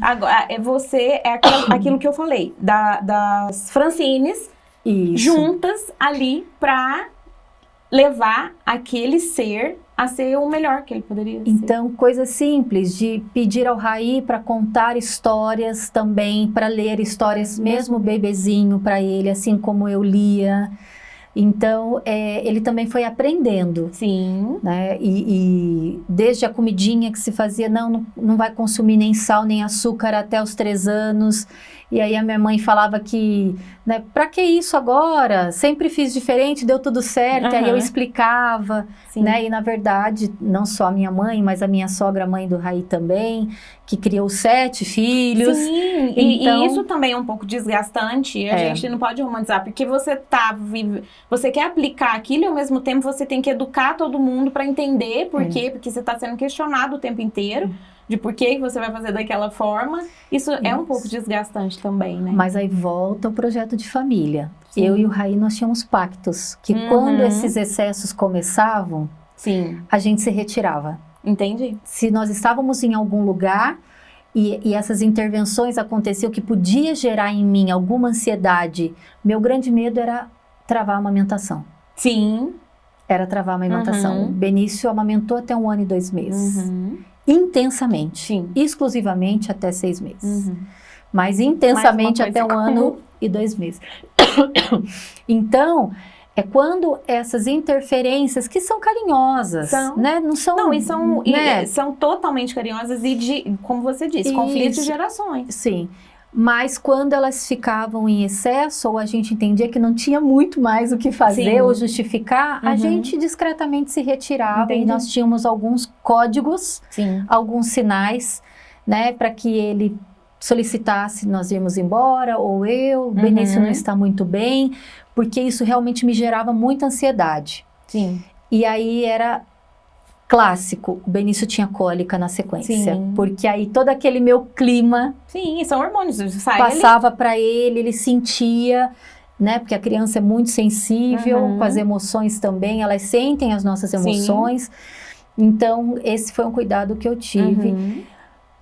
Você é aquilo que eu falei, das Francines juntas ali para levar aquele ser a ser o melhor que ele poderia ser. Então, coisa simples de pedir ao Raí para contar histórias também, para ler histórias, mesmo bebezinho para ele, assim como eu lia. Então, ele também foi aprendendo. Sim. Né? E desde a comidinha que se fazia, não vai consumir nem sal, nem açúcar até os 3 anos. E aí a minha mãe falava que, né, pra que isso agora? Sempre fiz diferente, deu tudo certo. Aí eu explicava, né? E na verdade, não só a minha mãe, mas a minha sogra, mãe do Raí também, que criou 7 filhos. Sim, então, e isso também é um pouco desgastante. A gente não pode romantizar, porque você quer aplicar aquilo e ao mesmo tempo você tem que educar todo mundo para entender por quê, porque você está sendo questionado o tempo inteiro. De por que você vai fazer daquela forma. Isso é um pouco desgastante também, né? Mas aí volta o projeto de família. Sim. Eu e o Raí, nós tínhamos pactos. Que quando esses excessos começavam, a gente se retirava. Entendi. Se nós estávamos em algum lugar e essas intervenções aconteciam que podia gerar em mim alguma ansiedade, meu grande medo era travar a amamentação. Sim. Era travar a amamentação. O Benício amamentou até 1 ano e 2 meses. Intensamente, exclusivamente até 6 meses, mas intensamente até 1 ano e 2 meses. Então, é quando essas interferências que são carinhosas, né? Não são, são totalmente carinhosas e como você disse, conflitos de gerações. Sim. Mas quando elas ficavam em excesso, ou a gente entendia que não tinha muito mais o que fazer ou justificar, a gente discretamente se retirava. E nós tínhamos alguns códigos, alguns sinais, né, para que ele solicitasse nós irmos embora, ou o Benício não está muito bem, porque isso realmente me gerava muita ansiedade. E aí era clássico, o Benício tinha cólica na sequência, porque aí todo aquele meu clima são hormônios, passava para ele sentia, né, porque a criança é muito sensível com as emoções também, elas sentem as nossas emoções, então esse foi um cuidado que eu tive.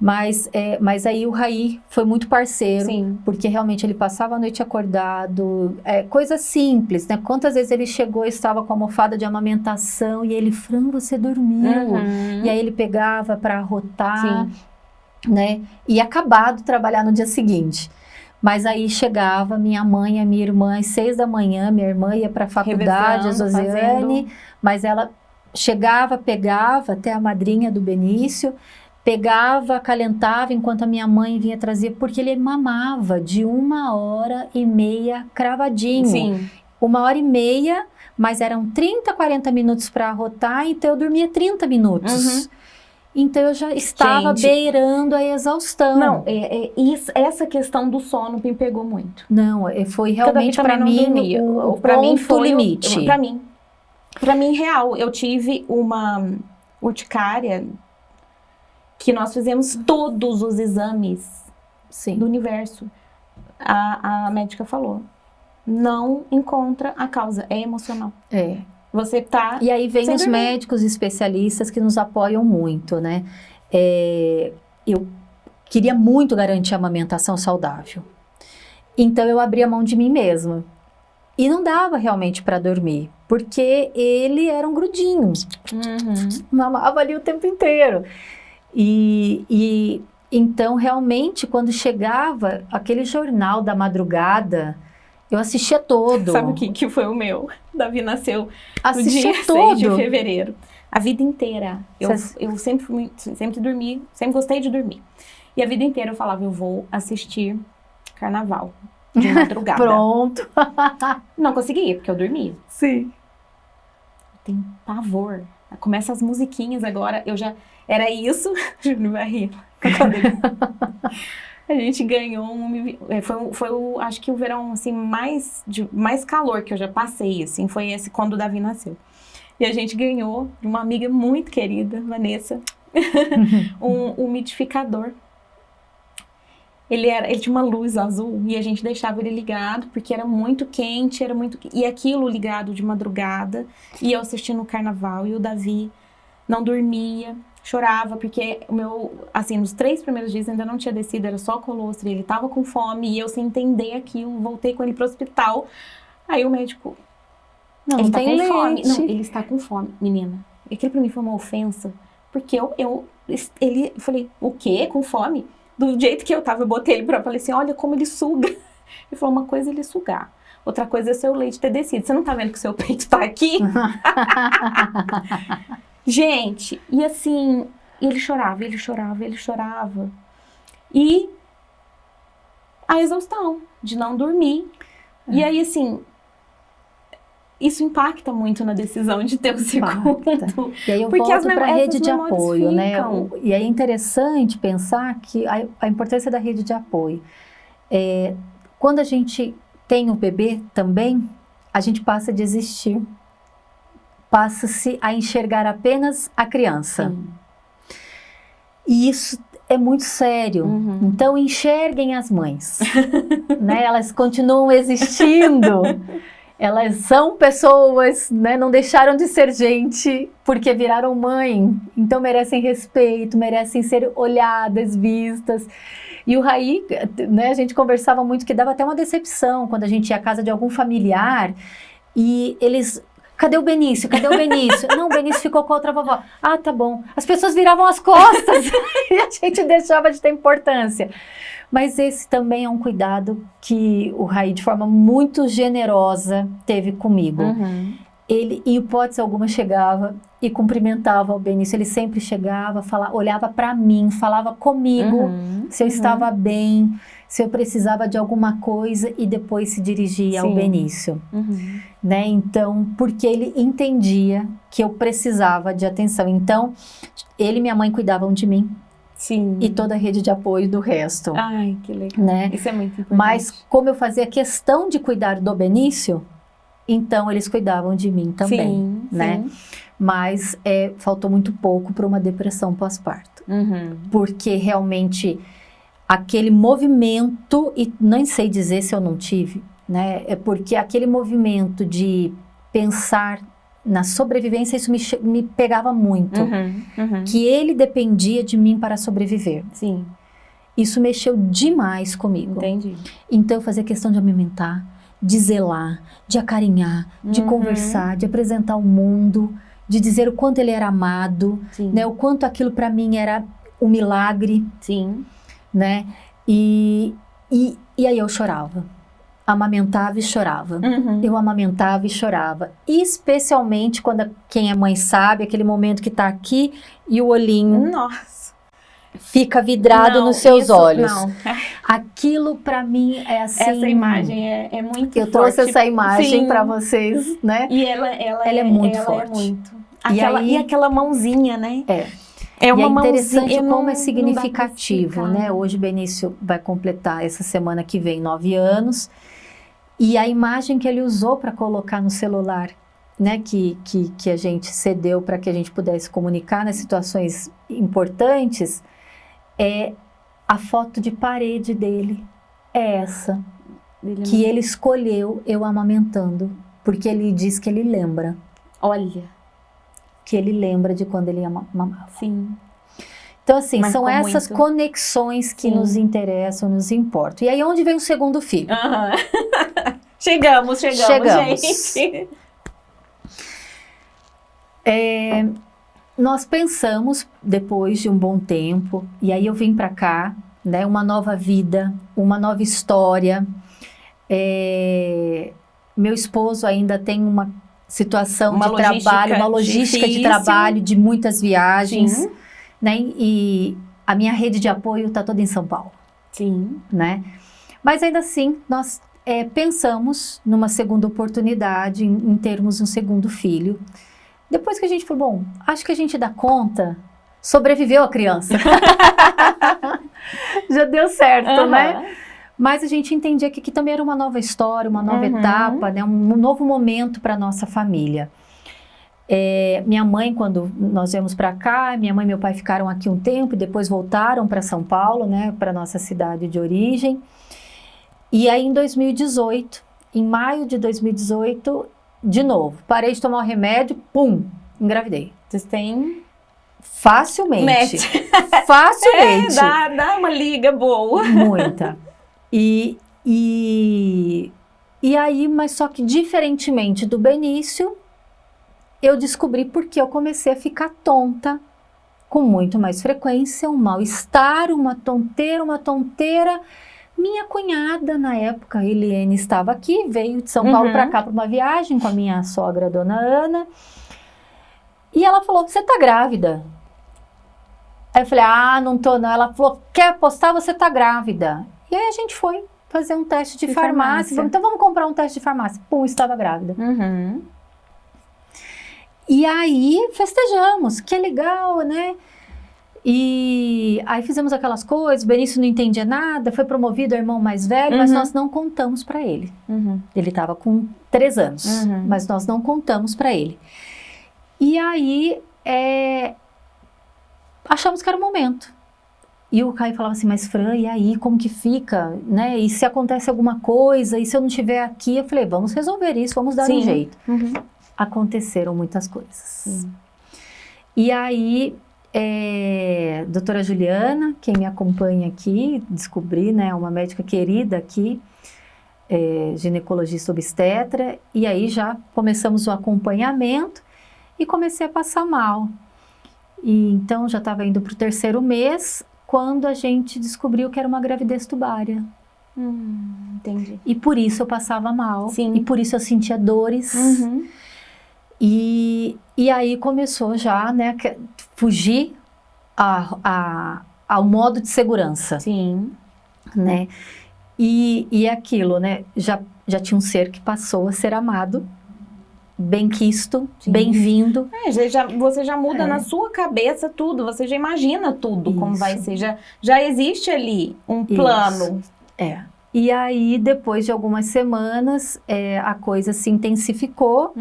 Mas aí o Raí foi muito parceiro, porque realmente ele passava a noite acordado, coisa simples, né? Quantas vezes ele chegou e estava com a almofada de amamentação e ele, Fran, você dormiu? E aí ele pegava para arrotar, né? E acabado de trabalhar no dia seguinte. Mas aí chegava minha mãe e a minha irmã às 6 da manhã, minha irmã ia para a faculdade, a Josiane, mas ela chegava, pegava até a madrinha do Benício, pegava, acalentava enquanto a minha mãe vinha trazer, porque ele mamava de 1h30 cravadinho. 1h30, mas eram 30, 40 minutos para arrotar, então eu dormia 30 minutos. Então eu já estava beirando a exaustão. Não, essa questão do sono me pegou muito. Não, foi realmente para mim o ponto limite. Para mim real, eu tive uma urticária que nós fizemos todos os exames do universo. A médica falou, não encontra a causa, é emocional. Você tá... E aí vem os médicos especialistas que nos apoiam muito, né? Eu queria muito garantir a amamentação saudável. Então eu abri a mão de mim mesma. E não dava realmente para dormir, porque ele era um grudinho. Mamava ali o tempo inteiro. E então, realmente, quando chegava aquele jornal da madrugada, eu assistia todo. Sabe o que foi o meu? Davi nasceu no dia 6 de fevereiro. A vida inteira. Eu sempre dormi, sempre gostei de dormir. E a vida inteira eu falava, eu vou assistir carnaval de madrugada. Pronto. Não conseguia, porque eu dormia. Sim. Tem pavor. Começa as musiquinhas agora, eu já... Era isso, Júnior vai rir. A gente ganhou acho que o verão assim, mais calor que eu já passei, assim, foi esse quando o Davi nasceu. E a gente ganhou de uma amiga muito querida, Vanessa, um umidificador. Ele tinha uma luz azul e a gente deixava ele ligado porque era muito quente, e aquilo ligado de madrugada, e eu assistindo o carnaval, e o Davi não dormia, chorava, porque nos 3 primeiros dias ainda não tinha descido, era só colostro, ele tava com fome, e eu sem entender aquilo, voltei com ele pro hospital. Aí o médico, não tem fome. leite. Não, ele está com fome, menina. aquilo pra mim foi uma ofensa, porque eu falei, o quê? Com fome? Do jeito que eu tava, eu botei ele falei assim, olha como ele suga. Ele falou, uma coisa é ele sugar, outra coisa é seu leite ter descido. Você não tá vendo que seu peito tá aqui? Gente, e assim, ele chorava. E a exaustão de não dormir. E aí, assim, isso impacta muito na decisão de ter o segundo. E aí eu volto para a rede de apoio, né? E é interessante pensar que a importância da rede de apoio. Quando a gente tem o bebê também, a gente passa de existir. Passa-se a enxergar apenas a criança. Sim. E isso é muito sério. Então, enxerguem as mães. Né? Elas continuam existindo. Elas são pessoas, né? Não deixaram de ser gente porque viraram mãe. Então, merecem respeito, merecem ser olhadas, vistas. E o Raí, né? A gente conversava muito que dava até uma decepção quando a gente ia à casa de algum familiar e eles... Cadê o Benício? Não, o Benício ficou com a outra vovó. Ah, tá bom. As pessoas viravam as costas e a gente deixava de ter importância. Mas esse também é um cuidado que o Raí, de forma muito generosa, teve comigo. Ele, em hipótese alguma, chegava e cumprimentava o Benício. Ele sempre chegava, olhava para mim, falava comigo se eu estava bem, se eu precisava de alguma coisa e depois se dirigia ao Benício. Né? Então, porque ele entendia que eu precisava de atenção. Então, ele e minha mãe cuidavam de mim. Sim. E toda a rede de apoio do resto. Ai, que legal. Né? Isso é muito importante. Mas como eu fazia questão de cuidar do Benício, então eles cuidavam de mim também, né? Mas faltou muito pouco para uma depressão pós-parto. Porque realmente aquele movimento, e nem sei dizer se eu não tive, né? É porque aquele movimento de pensar na sobrevivência, isso me pegava muito. Que ele dependia de mim para sobreviver. Sim. Isso mexeu demais comigo. Entendi. Então eu fazia questão de amamentar, de zelar, de acarinhar, de conversar, de apresentar o mundo, de dizer o quanto ele era amado, né? O quanto aquilo para mim era um milagre. Sim. Né? E aí eu chorava. Amamentava e chorava. Eu amamentava e chorava. Especialmente quando quem é mãe sabe, aquele momento que tá aqui e o olhinho fica vidrado nos seus olhos. Aquilo pra mim é assim... Essa imagem é muito forte. Eu trouxe essa imagem pra vocês, né? E ela é muito forte. E aquela mãozinha, né? É uma interessante mãozinha, como é significativo, né? Hoje o Benício vai completar essa semana que vem 9 anos. E a imagem que ele usou para colocar no celular, né? Que a gente cedeu para que a gente pudesse comunicar nas situações importantes, é a foto de parede dele. É essa. Que ele escolheu eu amamentando. Porque ele diz que ele lembra. Olha. Que ele lembra de quando ele mamava. Sim. Então, assim, são essas conexões que nos interessam, nos importam. E aí, onde vem o segundo filho? Chegamos, gente. Nós pensamos, depois de um bom tempo, e aí eu vim pra cá, né? Uma nova vida, uma nova história. Meu esposo ainda tem uma situação de trabalho, uma logística de trabalho, de muitas viagens, né? E a minha rede de apoio está toda em São Paulo. Sim. Né? Mas ainda assim, nós pensamos numa segunda oportunidade, em termos de um segundo filho. Depois que a gente falou, bom, acho que a gente dá conta, sobreviveu a criança. Já deu certo, né? Mas a gente entendia que aqui também era uma nova história, uma nova etapa, né? Um novo momento para a nossa família. Minha mãe, quando nós viemos para cá, minha mãe e meu pai ficaram aqui um tempo e depois voltaram para São Paulo, né? Para nossa cidade de origem. E aí em 2018, em maio de 2018, de novo, parei de tomar o remédio, pum, engravidei. Vocês têm... Facilmente. Facilmente. Dá uma liga boa. Muita. E aí, mas só que diferentemente do Benício, eu descobri porque eu comecei a ficar tonta com muito mais frequência, um mal-estar, uma tonteira. Minha cunhada, na época, Eliane, estava aqui, veio de São Paulo para cá para uma viagem com a minha sogra, a dona Ana. E ela falou, você tá grávida? Aí eu falei, não tô não. Ela falou, quer apostar, você tá grávida. E aí a gente foi fazer um teste de farmácia. Então vamos comprar um teste de farmácia. Pum, estava grávida. E aí festejamos, que legal, né? E aí fizemos aquelas coisas, o Benício não entendia nada, foi promovido ao irmão mais velho, mas nós não contamos para ele. Ele estava com 3 anos, mas nós não contamos para ele. E aí, achamos que era o momento. E o Caio falava assim, mas Fran, e aí, como que fica, né? E se acontece alguma coisa, e se eu não estiver aqui? Eu falei, vamos resolver isso, vamos dar um jeito. Aconteceram muitas coisas. E aí, doutora Juliana, quem me acompanha aqui, descobri, né, uma médica querida aqui, ginecologista obstetra, e aí já começamos o acompanhamento e comecei a passar mal. E então já estava indo para o 3º mês, quando a gente descobriu que era uma gravidez tubária. Entendi. E por isso eu passava mal. Sim. E por isso eu sentia dores. E aí começou já, né, fugir ao modo de segurança. Sim. Né? E aquilo, né, já tinha um ser que passou a ser amado, bem-quisto, bem-vindo. Você já muda na sua cabeça tudo, você já imagina tudo, como vai ser. Já existe ali um plano. E aí, depois de algumas semanas, a coisa se intensificou.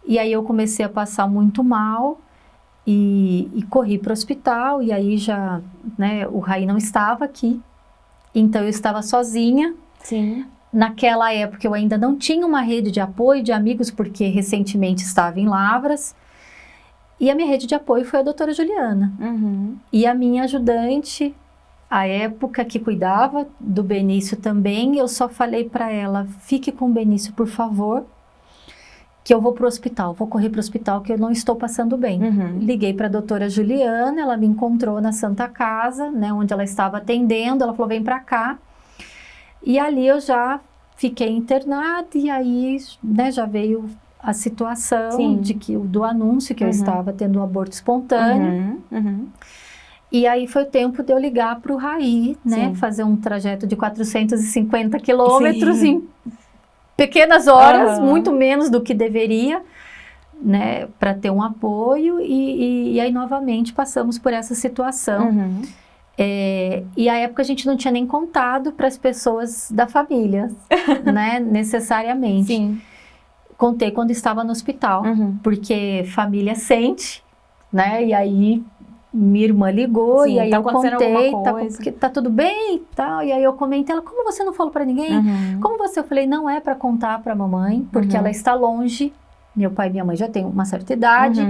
E aí eu comecei a passar muito mal e corri para o hospital. E aí já, né, o Raí não estava aqui. Então eu estava sozinha. Sim. Naquela época eu ainda não tinha uma rede de apoio de amigos, porque recentemente estava em Lavras. E a minha rede de apoio foi a doutora Juliana. E a minha ajudante, a época que cuidava do Benício também, eu só falei para ela, fique com o Benício, por favor, que eu vou para o hospital, vou correr para o hospital, que eu não estou passando bem. Liguei para a doutora Juliana, ela me encontrou na Santa Casa, né, onde ela estava atendendo, ela falou, vem para cá. E ali eu já fiquei internada e aí, né, já veio a situação do anúncio que eu estava tendo um aborto espontâneo. E aí foi o tempo de eu ligar para o Raí, né, fazer um trajeto de 450 quilômetros em pequenas horas, muito menos do que deveria, né, para ter um apoio. E aí novamente passamos por essa situação. E à época a gente não tinha nem contado para as pessoas da família, né, necessariamente. Contei quando estava no hospital, porque família sente, né, e aí minha irmã ligou, e aí eu contei, tá tudo bem e tal, e aí eu comentei, ela, como você não falou para ninguém? Como você? Eu falei, não é para contar para a mamãe, porque ela está longe, meu pai e minha mãe já têm uma certa idade,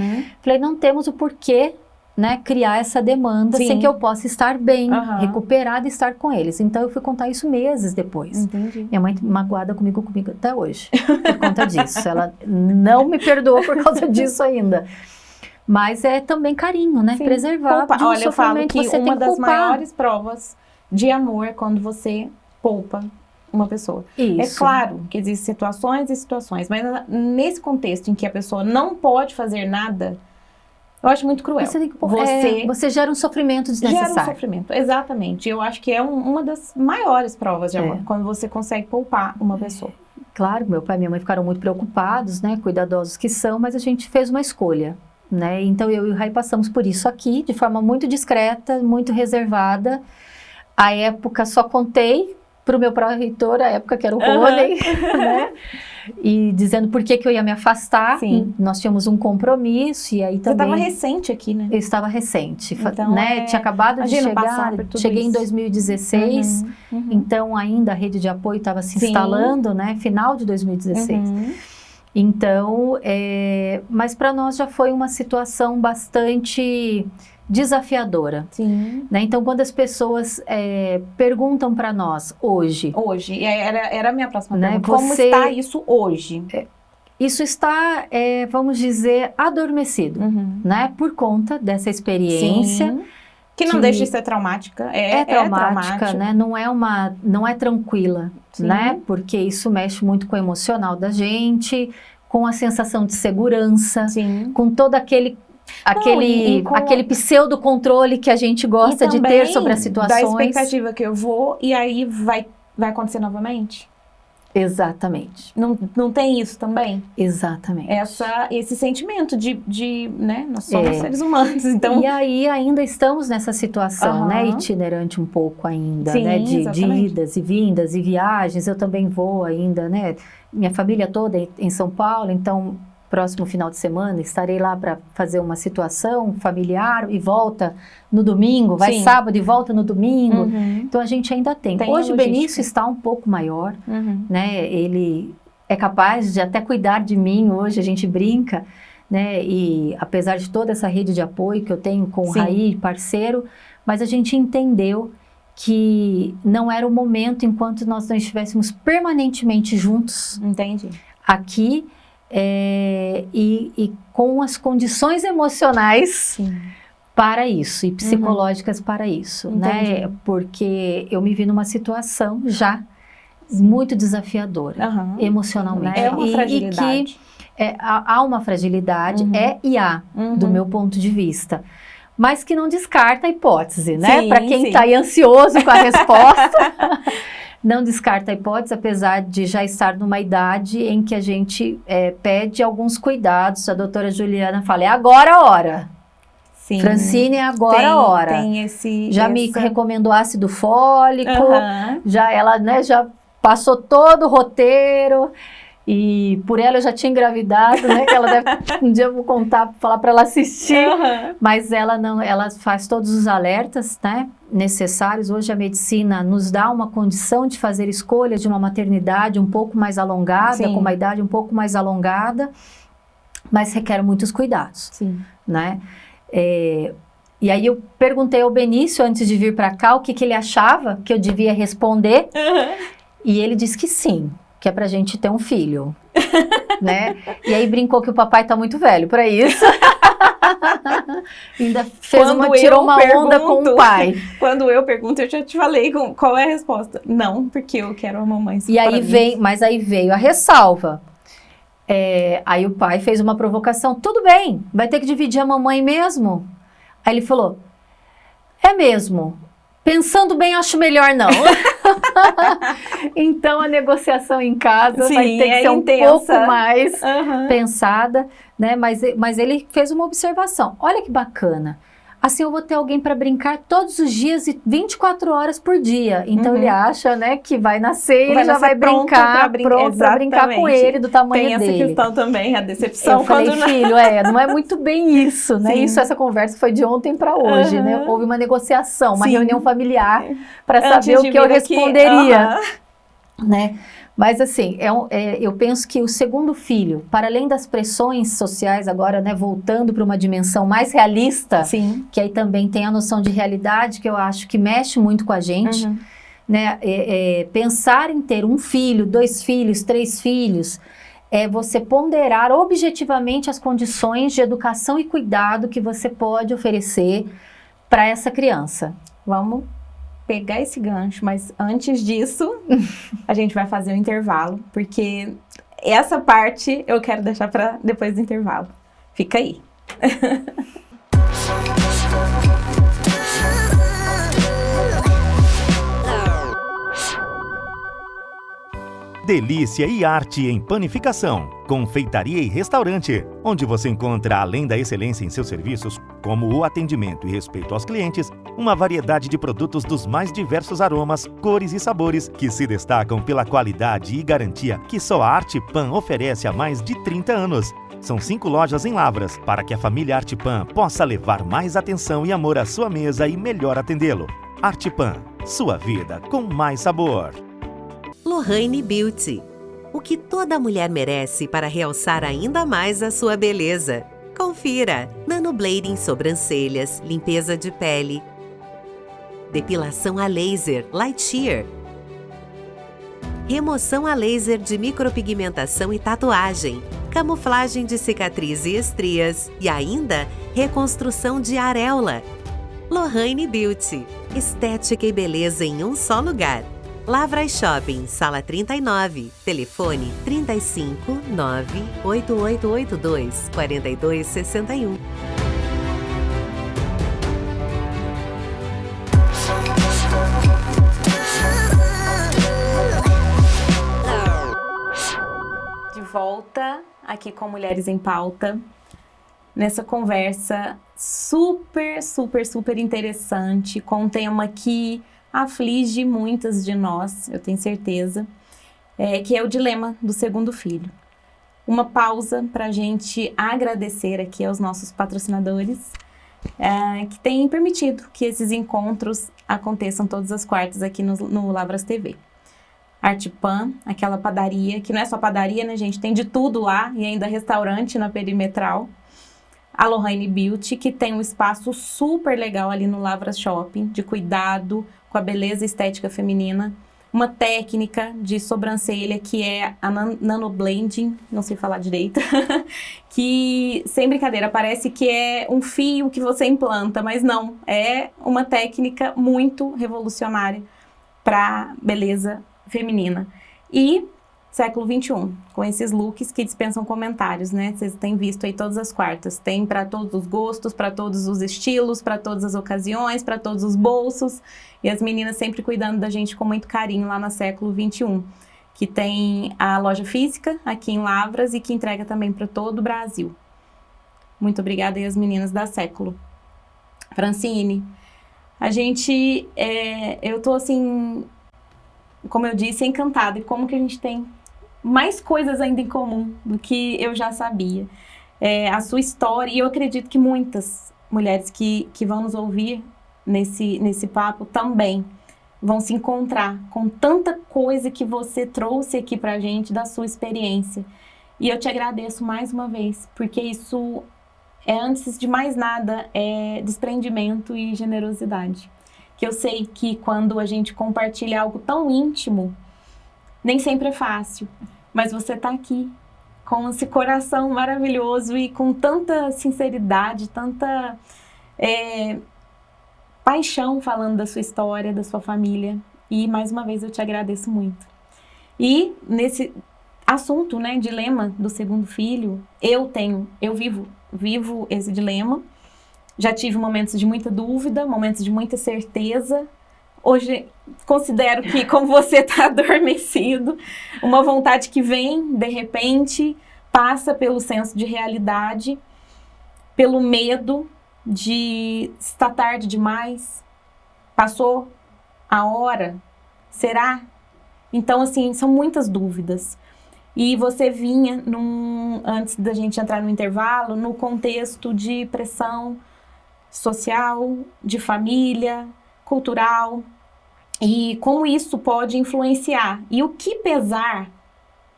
falei, não temos o porquê, né, criar essa demanda sem que eu possa estar bem, recuperada e estar com eles. Então eu fui contar isso meses depois. Minha mãe magoada comigo até hoje, por conta disso. Ela não me perdoou por causa disso ainda. Mas é também carinho, né? Preservar de um Olha, eu falo que você uma tem que das culpar. maiores provas de amor é quando você poupa uma pessoa. É claro que existem situações e situações, mas nesse contexto em que a pessoa não pode fazer nada, eu acho muito cruel. Você gera um sofrimento desnecessário. Gera um sofrimento, exatamente. Eu acho que é uma das maiores provas de amor, quando você consegue poupar uma pessoa. Claro, meu pai e minha mãe ficaram muito preocupados, né? Cuidadosos que são, mas a gente fez uma escolha, né? Então eu e o Raí passamos por isso aqui, de forma muito discreta, muito reservada. À época só contei para o meu pró-reitor, à época que era o Rony, né? E dizendo por que eu ia me afastar. Nós tínhamos um compromisso e aí também... Você estava recente aqui, né? Eu estava recente, então, né? Tinha acabado de chegar, cheguei em 2016, então ainda a rede de apoio estava se instalando, né? Final de 2016. Então, mas para nós já foi uma situação bastante desafiadora. Né? Então, quando as pessoas perguntam para nós hoje... Hoje, era a minha próxima pergunta. Como está isso hoje? isso está, vamos dizer, adormecido, né? Por conta dessa experiência. Sim. Que não deixa de ser traumática. É traumática, né? Não é tranquila, Sim. né? Porque isso mexe muito com o emocional da gente, com a sensação de segurança, Sim. com todo aquele pseudo-controle que a gente gosta de ter sobre as situações. Da expectativa que eu vou e aí vai acontecer novamente. Exatamente. Não tem isso também? Exatamente. Esse sentimento de né? Nós somos seres humanos, então... E aí ainda estamos nessa situação, né? Itinerante um pouco ainda, Sim, né? De exatamente. idas e vindas e viagens. Eu também vou ainda, né? Minha família toda em São Paulo, então... Próximo final de semana, estarei lá para fazer uma situação familiar e volta no domingo, vai Sim. sábado e volta no domingo. Uhum. Então a gente ainda tem. Hoje o Benício está um pouco maior, né? Ele é capaz de até cuidar de mim hoje, a gente brinca, né? E apesar de toda essa rede de apoio que eu tenho com o Raí, parceiro, mas a gente entendeu que não era o momento enquanto nós não estivéssemos permanentemente juntos. Entendi. Aqui. E com as condições emocionais para isso e psicológicas para isso, né? Porque eu me vi numa situação já muito desafiadora emocionalmente. É uma fragilidade. Há uma fragilidade, do meu ponto de vista. Mas que não descarta a hipótese, né? Para quem está aí ansioso com a resposta... Não descarta a hipótese, apesar de já estar numa idade em que a gente pede alguns cuidados. A doutora Juliana fala, é agora a hora. Sim. Francine, é agora a hora. Me recomendou ácido fólico, ela né, já passou todo o roteiro. E por ela eu já tinha engravidado, né? Que ela deve, um dia eu vou falar para ela assistir. Mas ela faz todos os alertas, né, necessários. Hoje a medicina nos dá uma condição de fazer escolha de uma maternidade um pouco mais alongada, com uma idade um pouco mais alongada, mas requer muitos cuidados, né? E aí eu perguntei ao Benício antes de vir para cá o que ele achava que eu devia responder, e ele disse que sim. Que é pra gente ter um filho, né? E aí brincou que o papai tá muito velho pra isso. Ainda tirou uma onda com o pai. Quando eu pergunto, eu já te falei qual é a resposta. Não, porque eu quero uma mamãe. E aí mas aí veio a ressalva. Aí o pai fez uma provocação. Tudo bem, vai ter que dividir a mamãe mesmo? Aí ele falou, é mesmo. Pensando bem, acho melhor não. Então, a negociação em casa vai ter que ser intensa. Um pouco mais pensada, né? Mas ele fez uma observação. Olha que bacana. Assim, eu vou ter alguém para brincar todos os dias e 24 horas por dia. Então, ele acha, né, que vai nascer, ele já vai brincar, pronto para brincar com ele, do tamanho dele. Tem essa questão também, a decepção. Eu falei, filho, não é muito bem isso, né? Essa conversa foi de ontem para hoje, né? Houve uma negociação, uma reunião familiar para saber o que eu responderia, né? Mas assim, eu penso que o segundo filho, para além das pressões sociais agora, né, voltando para uma dimensão mais realista, que aí também tem a noção de realidade, que eu acho que mexe muito com a gente, né, pensar em ter um filho, 2 filhos, 3 filhos, é você ponderar objetivamente as condições de educação e cuidado que você pode oferecer para essa criança. Vamos pegar esse gancho, mas antes disso, a gente vai fazer um intervalo, porque essa parte eu quero deixar para depois do intervalo. Fica aí. Delícia e arte em panificação, confeitaria e restaurante, onde você encontra, além da excelência em seus serviços, como o atendimento e respeito aos clientes, uma variedade de produtos dos mais diversos aromas, cores e sabores que se destacam pela qualidade e garantia que só a Arte Pan oferece há mais de 30 anos. São 5 lojas em Lavras, para que a família Arte Pan possa levar mais atenção e amor à sua mesa e melhor atendê-lo. Arte Pan, sua vida com mais sabor. Lohane Beauty. O que toda mulher merece para realçar ainda mais a sua beleza. Confira! Nanoblading sobrancelhas, limpeza de pele, depilação a laser, Light Shear, remoção a laser de micropigmentação e tatuagem, camuflagem de cicatriz e estrias e ainda reconstrução de areola. Lohane Beauty, estética e beleza em um só lugar. Lavras Shopping, Sala 39, telefone 35 98882 4261. De volta aqui com Mulheres em Pauta, nessa conversa super interessante, com um tema que aflige muitas de nós, eu tenho certeza, que é o dilema do segundo filho. Uma pausa para a gente agradecer aqui aos nossos patrocinadores, que têm permitido que esses encontros aconteçam todas as quartas aqui no Lavras TV. Artepan, aquela padaria, que não é só padaria, né, gente? Tem de tudo lá e ainda restaurante na Perimetral. A Lohane Beauty, que tem um espaço super legal ali no Lavras Shopping, de cuidado com a beleza estética feminina. Uma técnica de sobrancelha que é a nanoblending, não sei falar direito, que, sem brincadeira, parece que é um fio que você implanta, mas não, é uma técnica muito revolucionária para beleza feminina. E século XXI, com esses looks que dispensam comentários, né? Vocês têm visto aí todas as quartas. Tem para todos os gostos, para todos os estilos, para todas as ocasiões, para todos os bolsos. E as meninas sempre cuidando da gente com muito carinho lá na século XXI, que tem a loja física aqui em Lavras e que entrega também para todo o Brasil. Muito obrigada aí às meninas da século. Francine, a gente, eu tô assim, como eu disse, encantada. E como que a gente tem mais coisas ainda em comum do que eu já sabia. A sua história, e eu acredito que muitas mulheres que vão nos ouvir nesse papo também vão se encontrar com tanta coisa que você trouxe aqui pra gente da sua experiência. E eu te agradeço mais uma vez, porque isso antes de mais nada, desprendimento e generosidade. Que eu sei que quando a gente compartilha algo tão íntimo, nem sempre é fácil, mas você tá aqui com esse coração maravilhoso e com tanta sinceridade, tanta paixão falando da sua história, da sua família. E mais uma vez eu te agradeço muito. E nesse assunto, né, dilema do segundo filho, eu vivo esse dilema. Já tive momentos de muita dúvida, momentos de muita certeza. Hoje, considero que, como você está adormecido, uma vontade que vem, de repente, passa pelo senso de realidade, pelo medo de estar tarde demais, passou a hora, será? Então, assim, são muitas dúvidas. E você vinha, antes da gente entrar no intervalo, no contexto de pressão social, de família, cultural, e como isso pode influenciar. E o que pesar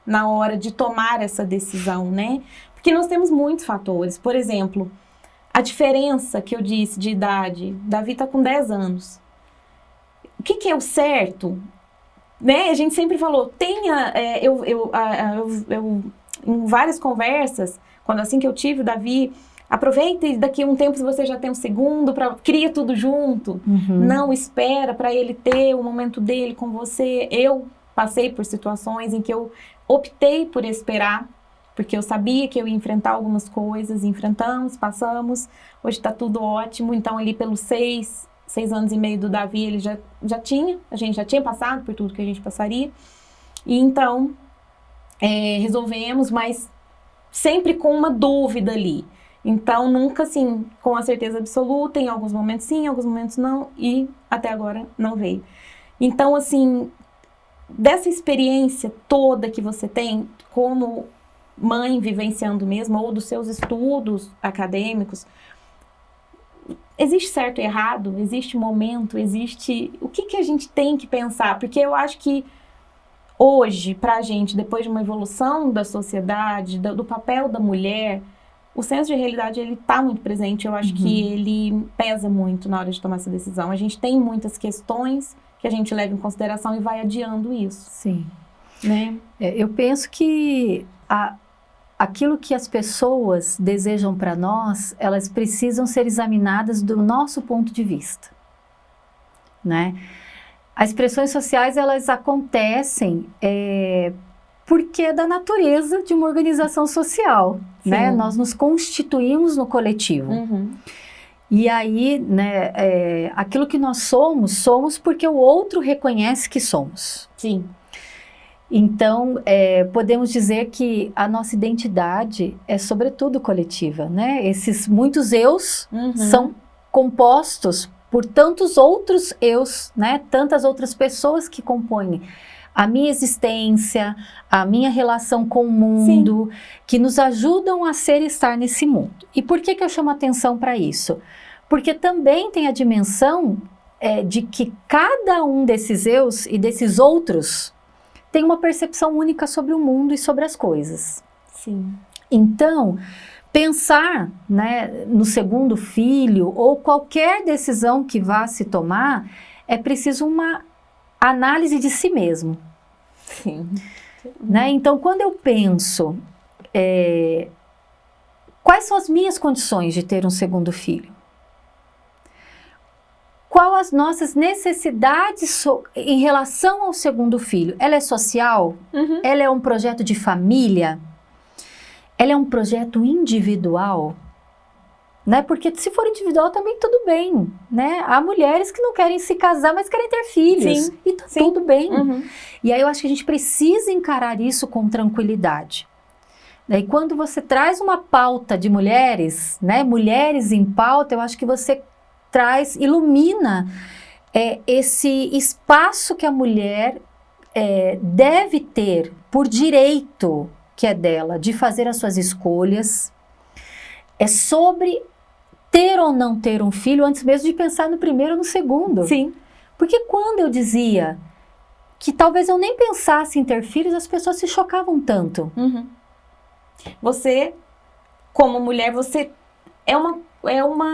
na hora de tomar essa decisão, né? Porque nós temos muitos fatores. Por exemplo, a diferença que eu disse de idade, Davi está com 10 anos. O que é o certo? Né? A gente sempre falou, em várias conversas, quando assim que eu tive o Davi, aproveita e daqui a um tempo, se você já tem um segundo, cria tudo junto. Uhum. Não espera para ele ter o momento dele com você. Eu passei por situações em que eu optei por esperar, porque eu sabia que eu ia enfrentar algumas coisas, enfrentamos, passamos, hoje está tudo ótimo. Então ali pelos 6 anos e meio do Davi, ele a gente já tinha passado por tudo que a gente passaria. E então, resolvemos, mas sempre com uma dúvida ali. Então, nunca assim, com a certeza absoluta, em alguns momentos sim, em alguns momentos não, e até agora não veio. Então, assim, dessa experiência toda que você tem, como mãe vivenciando mesmo, ou dos seus estudos acadêmicos, existe certo e errado? Existe momento? Existe... O que a gente tem que pensar? Porque eu acho que hoje, pra gente, depois de uma evolução da sociedade, do papel da mulher, o senso de realidade, ele tá muito presente. Eu acho que ele pesa muito na hora de tomar essa decisão. A gente tem muitas questões que a gente leva em consideração e vai adiando isso. Sim. Né? Eu penso que a aquilo que as pessoas desejam para nós, elas precisam ser examinadas do nosso ponto de vista, né? As pressões sociais, elas acontecem porque é da natureza de uma organização social, né? Nós nos constituímos no coletivo. E aí, né, aquilo que nós somos porque o outro reconhece que somos. Sim. Então, podemos dizer que a nossa identidade é sobretudo coletiva, né? Esses muitos eus são compostos por tantos outros eus, né? Tantas outras pessoas que compõem a minha existência, a minha relação com o mundo, que nos ajudam a ser e estar nesse mundo. E por que eu chamo atenção para isso? Porque também tem a dimensão de que cada um desses eus e desses outros tem uma percepção única sobre o mundo e sobre as coisas. Sim. Então, pensar, né, no segundo filho ou qualquer decisão que vá se tomar, é preciso uma análise de si mesmo. Sim. Né? Então, quando eu penso, quais são as minhas condições de ter um segundo filho? Qual as nossas necessidades em relação ao segundo filho? Ela é social? Ela é um projeto de família? Ela é um projeto individual? Né? Porque se for individual também tudo bem, né? Há mulheres que não querem se casar, mas querem ter filhos. Sim. E tá tudo bem. E aí eu acho que a gente precisa encarar isso com tranquilidade. E quando você traz uma pauta de mulheres, né? Mulheres em pauta, eu acho que você ilumina esse espaço que a mulher deve ter por direito que é dela, de fazer as suas escolhas. É sobre ter ou não ter um filho, antes mesmo de pensar no primeiro ou no segundo. Sim. Porque quando eu dizia que talvez eu nem pensasse em ter filhos, as pessoas se chocavam tanto. Você, como mulher, você é uma...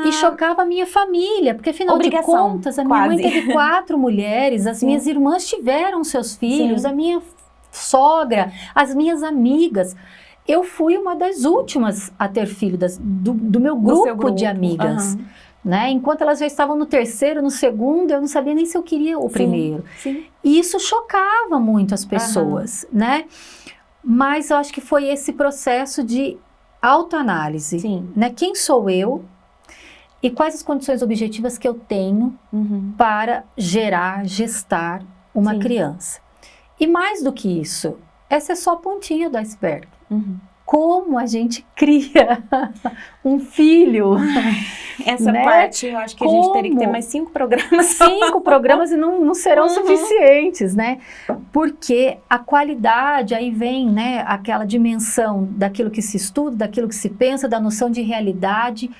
E chocava a minha família, porque afinal de contas, a minha mãe teve 4 mulheres, as minhas irmãs tiveram seus filhos, a minha sogra, as minhas amigas. Eu fui uma das últimas a ter filho do meu grupo de amigas. Né? Enquanto elas já estavam no terceiro, no segundo, eu não sabia nem se eu queria o primeiro. E isso chocava muito as pessoas, né? Mas eu acho que foi esse processo de autoanálise, né? Quem sou eu e quais as condições objetivas que eu tenho para gestar uma criança. E mais do que isso, essa é só a pontinha do iceberg. Como a gente cria um filho. Essa né? parte, eu acho que a gente teria que ter mais 5 programas. 5 programas e não serão suficientes, né? Porque a qualidade, aí vem, né, aquela dimensão daquilo que se estuda, daquilo que se pensa, da noção de realidade.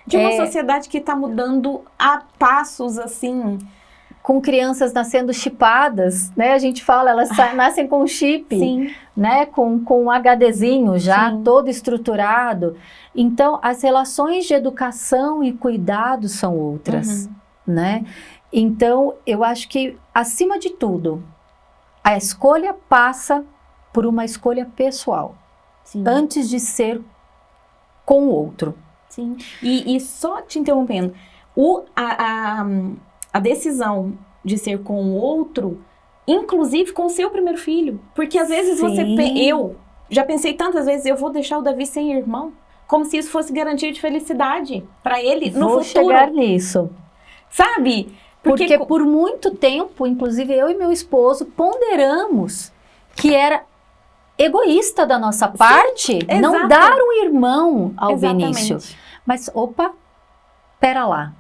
De uma sociedade que está mudando a passos, assim... Com crianças nascendo chipadas, né? A gente fala, elas nascem com chip, né? Com um HDzinho já todo estruturado. Então, as relações de educação e cuidado são outras, né? Então, eu acho que, acima de tudo, a escolha passa por uma escolha pessoal, antes de ser com o outro. Sim. E só te interrompendo, a decisão de ser com o outro, inclusive com o seu primeiro filho. Porque às vezes eu já pensei tantas vezes, eu vou deixar o Davi sem irmão, como se isso fosse garantia de felicidade para ele no futuro. Vou chegar nisso. Sabe? Porque por muito tempo, inclusive eu e meu esposo, ponderamos que era egoísta da nossa parte não dar um irmão ao Benício. Mas, pera lá.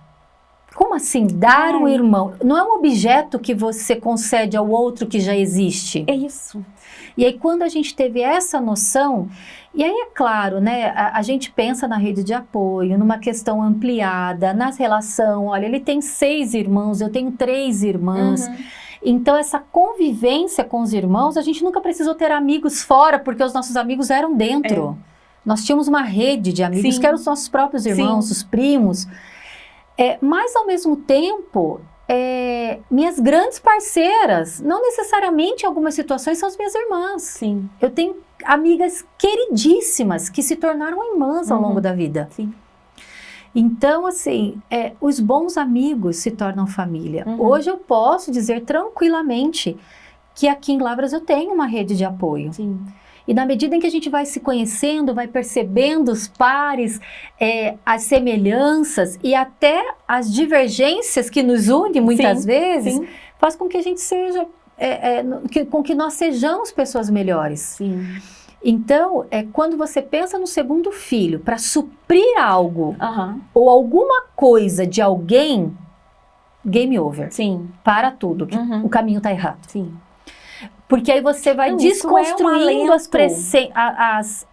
Como assim, dar um irmão? Não é um objeto que você concede ao outro que já existe. É isso. E aí, quando a gente teve essa noção, e aí é claro, né, a gente pensa na rede de apoio, numa questão ampliada, na relação, olha, ele tem 6 irmãos, eu tenho 3 irmãs. Então, essa convivência com os irmãos, a gente nunca precisou ter amigos fora, porque os nossos amigos eram dentro. Nós tínhamos uma rede de amigos que eram os nossos próprios irmãos, os primos. Mas, ao mesmo tempo, minhas grandes parceiras, não necessariamente em algumas situações são as minhas irmãs. Sim. Eu tenho amigas queridíssimas que se tornaram irmãs ao longo da vida. Sim. Então, assim, os bons amigos se tornam família. Hoje eu posso dizer tranquilamente que aqui em Lavras eu tenho uma rede de apoio. Sim. E na medida em que a gente vai se conhecendo, vai percebendo os pares, as semelhanças e até as divergências que nos unem muitas vezes, faz com que a gente seja, com que nós sejamos pessoas melhores. Sim. Então, quando você pensa no segundo filho para suprir algo ou alguma coisa de alguém, game over. Sim. Para tudo, que o caminho está errado. Sim. Porque aí você vai desconstruindo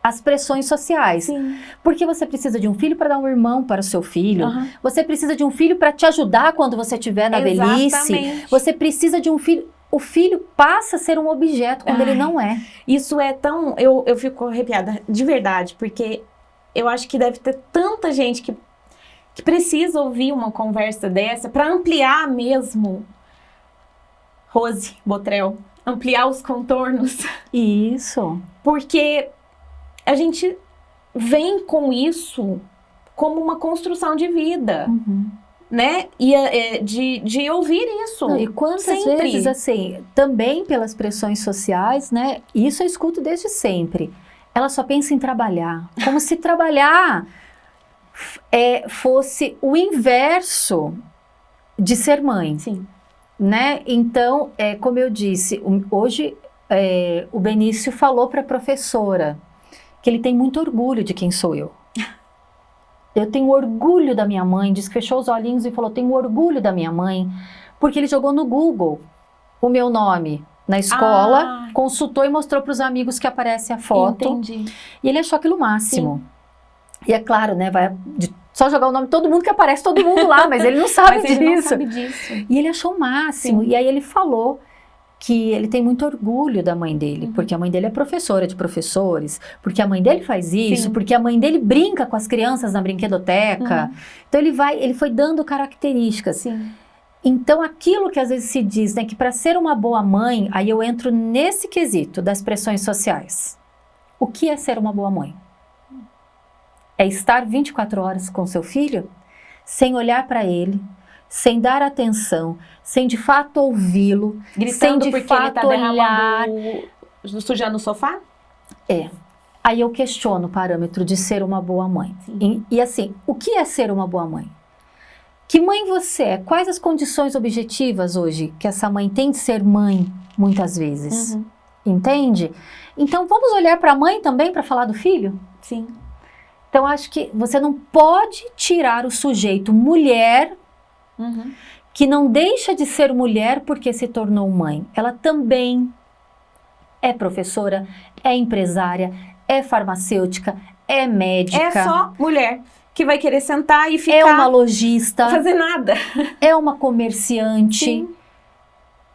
as pressões sociais. Sim. Porque você precisa de um filho para dar um irmão para o seu filho. Você precisa de um filho para te ajudar quando você estiver na velhice. Você precisa de um filho. O filho passa a ser um objeto quando ele não é. Isso é tão... Eu fico arrepiada, de verdade, porque eu acho que deve ter tanta gente que precisa ouvir uma conversa dessa para ampliar mesmo, Rose Botrel, ampliar os contornos. Isso. Porque a gente vem com isso como uma construção de vida. Né? E de ouvir isso. Não, e quantas vezes, assim, também pelas pressões sociais, né? Isso eu escuto desde sempre. Ela só pensa em trabalhar. Como se trabalhar fosse o inverso de ser mãe. Sim. Né? Então, como eu disse, hoje o Benício falou para a professora que ele tem muito orgulho de quem sou eu. Eu tenho orgulho da minha mãe, fechou os olhinhos e falou, tenho orgulho da minha mãe, porque ele jogou no Google o meu nome na escola, consultou e mostrou para os amigos que aparece a foto. Entendi. E ele achou aquilo o máximo. Sim. E é claro, né, só jogar o nome de todo mundo que aparece todo mundo lá, mas ele não sabe disso. Ele não sabe disso. E ele achou o máximo. Sim. E aí ele falou que ele tem muito orgulho da mãe dele, porque a mãe dele é professora de professores, porque a mãe dele faz isso, porque a mãe dele brinca com as crianças na brinquedoteca. Então ele foi dando características. Sim. Então aquilo que às vezes se diz, né, que para ser uma boa mãe, aí eu entro nesse quesito das pressões sociais. O que é ser uma boa mãe? É estar 24 horas com seu filho, sem olhar para ele, sem dar atenção, sem de fato ouvi-lo, sem de porque fato ele tá olhar, sujando o sofá? Aí eu questiono o parâmetro de ser uma boa mãe. E assim, o que é ser uma boa mãe? Que mãe você é? Quais as condições objetivas hoje que essa mãe tem de ser mãe, muitas vezes? Entende? Então vamos olhar para a mãe também para falar do filho? Sim. Então acho que você não pode tirar o sujeito mulher que não deixa de ser mulher porque se tornou mãe. Ela também é professora, é empresária, é farmacêutica, é médica. É só mulher que vai querer sentar e ficar... É uma lojista. Não fazer nada. É uma comerciante. Sim.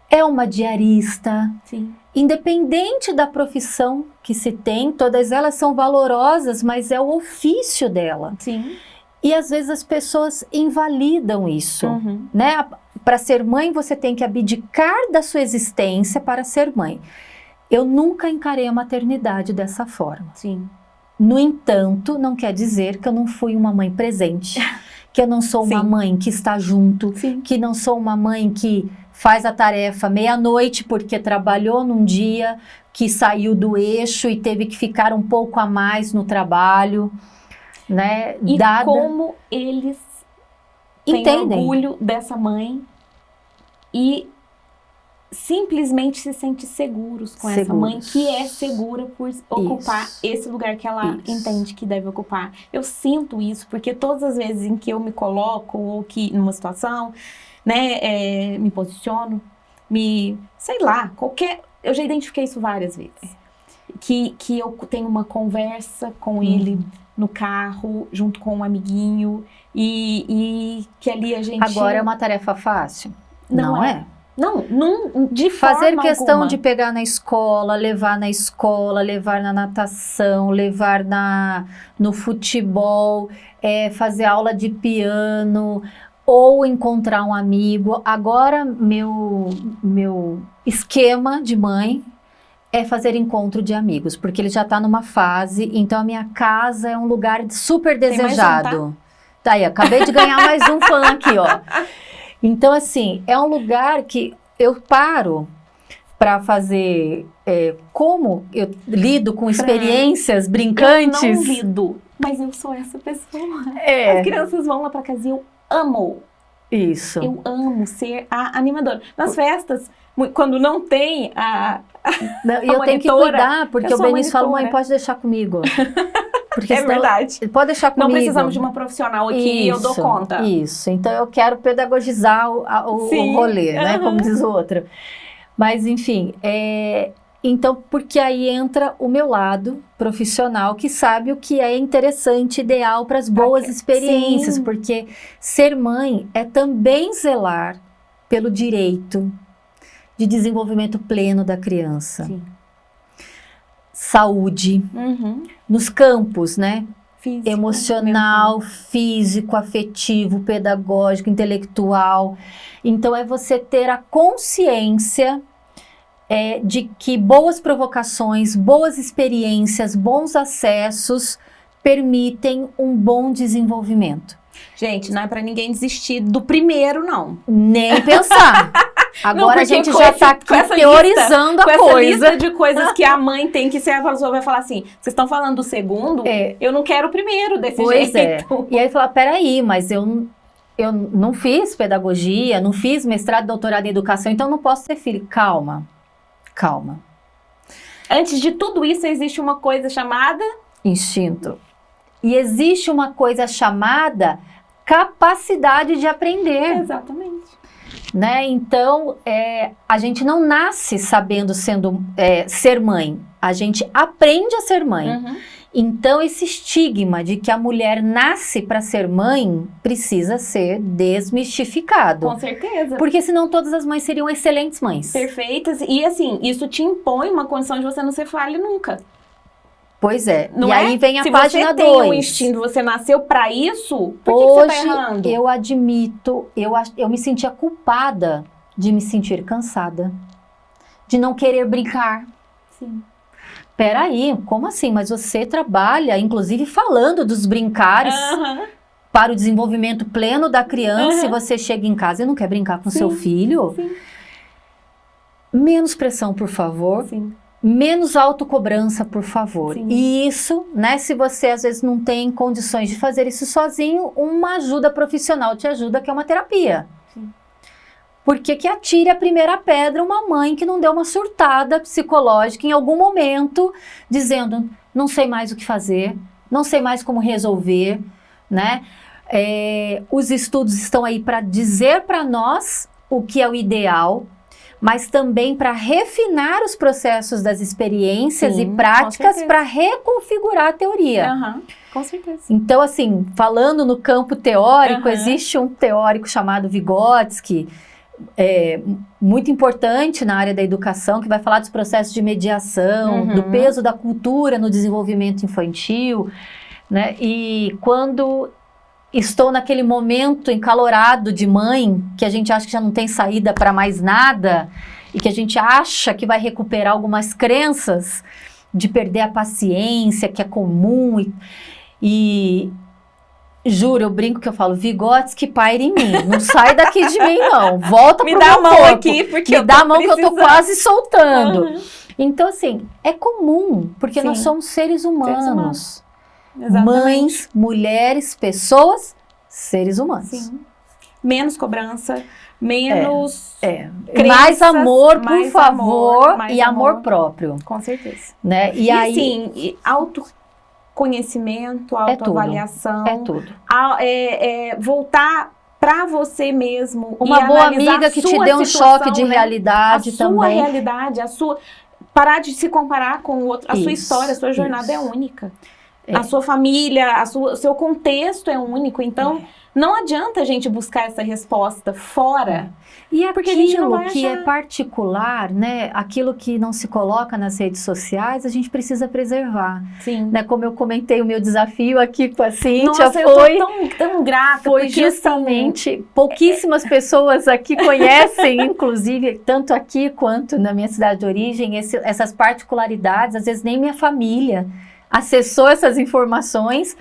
É uma diarista. Sim. Independente da profissão que se tem, todas elas são valorosas, mas é o ofício dela. Sim. E às vezes as pessoas invalidam isso, né? Para ser mãe, você tem que abdicar da sua existência para ser mãe. Eu nunca encarei a maternidade dessa forma. Sim. No entanto, não quer dizer que eu não fui uma mãe presente, que eu não sou uma mãe que está junto, que não sou uma mãe que faz a tarefa meia-noite porque trabalhou num dia que saiu do eixo e teve que ficar um pouco a mais no trabalho. Né? E como eles têm orgulho dessa mãe e simplesmente se sentem seguros com essa mãe que é segura por ocupar esse lugar que ela entende que deve ocupar. Eu sinto isso porque todas as vezes em que eu me coloco ou que numa situação, né, me posiciono, sei lá, eu já identifiquei isso várias vezes. Que eu tenho uma conversa com ele no carro, junto com um amiguinho, e que ali a gente... Agora é uma tarefa fácil? Não é. Não, de forma fazer questão alguma. De pegar na escola, levar na natação, levar no futebol, fazer aula de piano, ou encontrar um amigo. Agora, meu esquema de mãe é fazer encontro de amigos, porque ele já está numa fase, então a minha casa é um lugar super desejado. Tá aí, acabei de ganhar mais um fã aqui, ó. Então, assim, é um lugar que eu paro para fazer, como eu lido com experiências brincantes. Eu não lido, mas eu sou essa pessoa. As crianças vão lá para casa e eu amo. Isso. Eu amo ser a animadora. Nas festas, quando não tem eu tenho que cuidar, porque o Benício fala, mãe, pode deixar comigo. Porque é verdade. Pode deixar comigo. Não precisamos de uma profissional aqui, eu dou conta. Isso, então eu quero pedagogizar o rolê, né, como diz o outro. Mas, enfim, então, porque aí entra o meu lado profissional, que sabe o que é interessante, ideal para as boas experiências, porque ser mãe é também zelar pelo direito de desenvolvimento pleno da criança. Sim. Saúde, nos campos, né? Físico, emocional, físico, afetivo, pedagógico, intelectual. Então, é você ter a consciência de que boas provocações, boas experiências, bons acessos permitem um bom desenvolvimento. Gente, não é para ninguém desistir do primeiro, não. Nem pensar. Agora a gente já está aqui teorizando a coisa. Com essa lista de coisas que a mãe tem que ser, a pessoa vai falar assim, vocês estão falando do segundo? Eu não quero o primeiro desse jeito. Pois é. E aí fala, peraí, mas eu não fiz pedagogia, não fiz mestrado, doutorado em educação, então não posso ter filho. Calma. Antes de tudo isso, existe uma coisa chamada... instinto. E existe uma coisa chamada capacidade de aprender. Exatamente. Né? Então, a gente não nasce sabendo ser mãe. A gente aprende a ser mãe. Então, esse estigma de que a mulher nasce para ser mãe precisa ser desmistificado. Com certeza. Porque senão todas as mães seriam excelentes mães. Perfeitas. E assim, isso te impõe uma condição de você não ser falha nunca. Pois é. Não e aí vem a página 2. Se você tem um instinto, você nasceu para isso, por que você tá errando? Eu admito, eu me sentia culpada de me sentir cansada. De não querer brincar. Sim. Peraí, como assim? Mas você trabalha, inclusive falando dos brincares para o desenvolvimento pleno da criança, e você chega em casa e não quer brincar com seu filho? Sim. Menos pressão, por favor. Sim. Menos autocobrança, por favor. Sim. E isso, né, se você às vezes não tem condições de fazer isso sozinho, uma ajuda profissional te ajuda, que é uma terapia. Sim. Porque que atire a primeira pedra uma mãe que não deu uma surtada psicológica em algum momento, dizendo, não sei mais o que fazer, não sei mais como resolver, né? Os estudos estão aí para dizer para nós o que é o ideal, mas também para refinar os processos das experiências e práticas para reconfigurar a teoria. Com certeza. Então, assim, falando no campo teórico, existe um teórico chamado Vygotsky, muito importante na área da educação, que vai falar dos processos de mediação, do peso da cultura no desenvolvimento infantil, né? E quando estou naquele momento encalorado de mãe, que a gente acha que já não tem saída para mais nada, e que a gente acha que vai recuperar algumas crenças de perder a paciência, que é comum, e juro, eu brinco que eu falo, Vygotsky paira em mim, não sai daqui de mim não, volta pro meu corpo. Me dá a mão aqui, porque me dá a mão que eu tô quase soltando. Então, assim, é comum, porque nós somos seres humanos. Exatamente. Mães, mulheres, pessoas, seres humanos. Sim. Menos cobrança, menos crenças, mais amor, por favor, e amor próprio. Com certeza. Né? E aí, assim, autoconhecimento, autoavaliação. É tudo. Voltar para você mesmo. Uma boa amiga que te deu um choque de realidade também. A sua realidade, parar de se comparar com o outro. A sua história, a sua jornada é única. A sua família, o seu contexto é único, então não adianta a gente buscar essa resposta fora. E porque a gente não aquilo vai que é achar. particular, né? Aquilo que não se coloca nas redes sociais, a gente precisa preservar. Sim. Né? Como eu comentei, o meu desafio aqui com a Cíntia Nossa, foi... eu tô tão grata. Foi porque, justamente, pouquíssimas pessoas aqui conhecem, inclusive, tanto aqui quanto na minha cidade de origem, essas particularidades. Às vezes nem minha família acessou essas informações,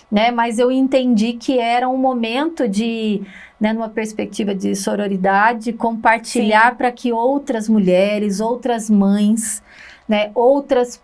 né? Mas eu entendi que era um momento de, né, numa perspectiva de sororidade, compartilhar para que outras mulheres, outras mães, né, outras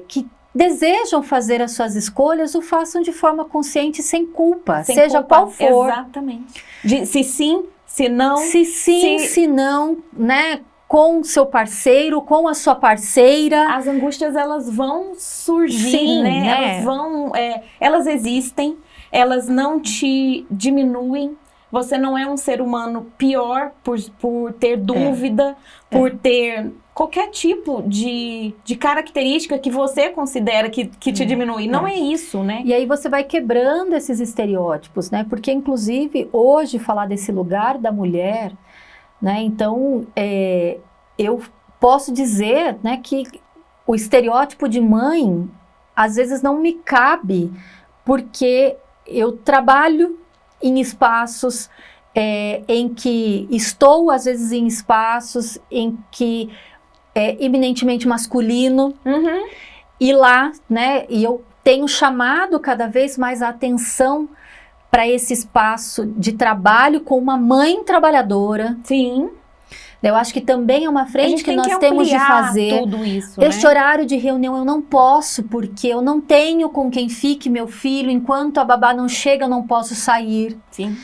que desejam fazer as suas escolhas, o façam de forma consciente, sem culpa, sem seja culpa. qual for. Exatamente. Se sim, se não. Se sim, se não, né? Com seu parceiro, com a sua parceira. As angústias, elas vão surgir, Sim, né? né? Elas vão, elas existem, elas não te diminuem. Você não é um ser humano pior por ter dúvida, por ter qualquer tipo de característica que você considera que te diminui. Não é isso, né? E aí você vai quebrando esses estereótipos, né? Porque, inclusive, hoje, falar desse lugar da mulher, né? Então, eu posso dizer, né, que o estereótipo de mãe, às vezes, não me cabe, porque eu trabalho em espaços em que estou, às vezes, em espaços em que é eminentemente masculino, e lá, né, e eu tenho chamado cada vez mais a atenção para esse espaço de trabalho com uma mãe trabalhadora. Sim. Eu acho que também é uma frente que nós que temos de fazer. Tudo isso, este né? horário de reunião eu não posso, porque eu não tenho com quem fique meu filho, enquanto a babá não chega eu não posso sair. Sim.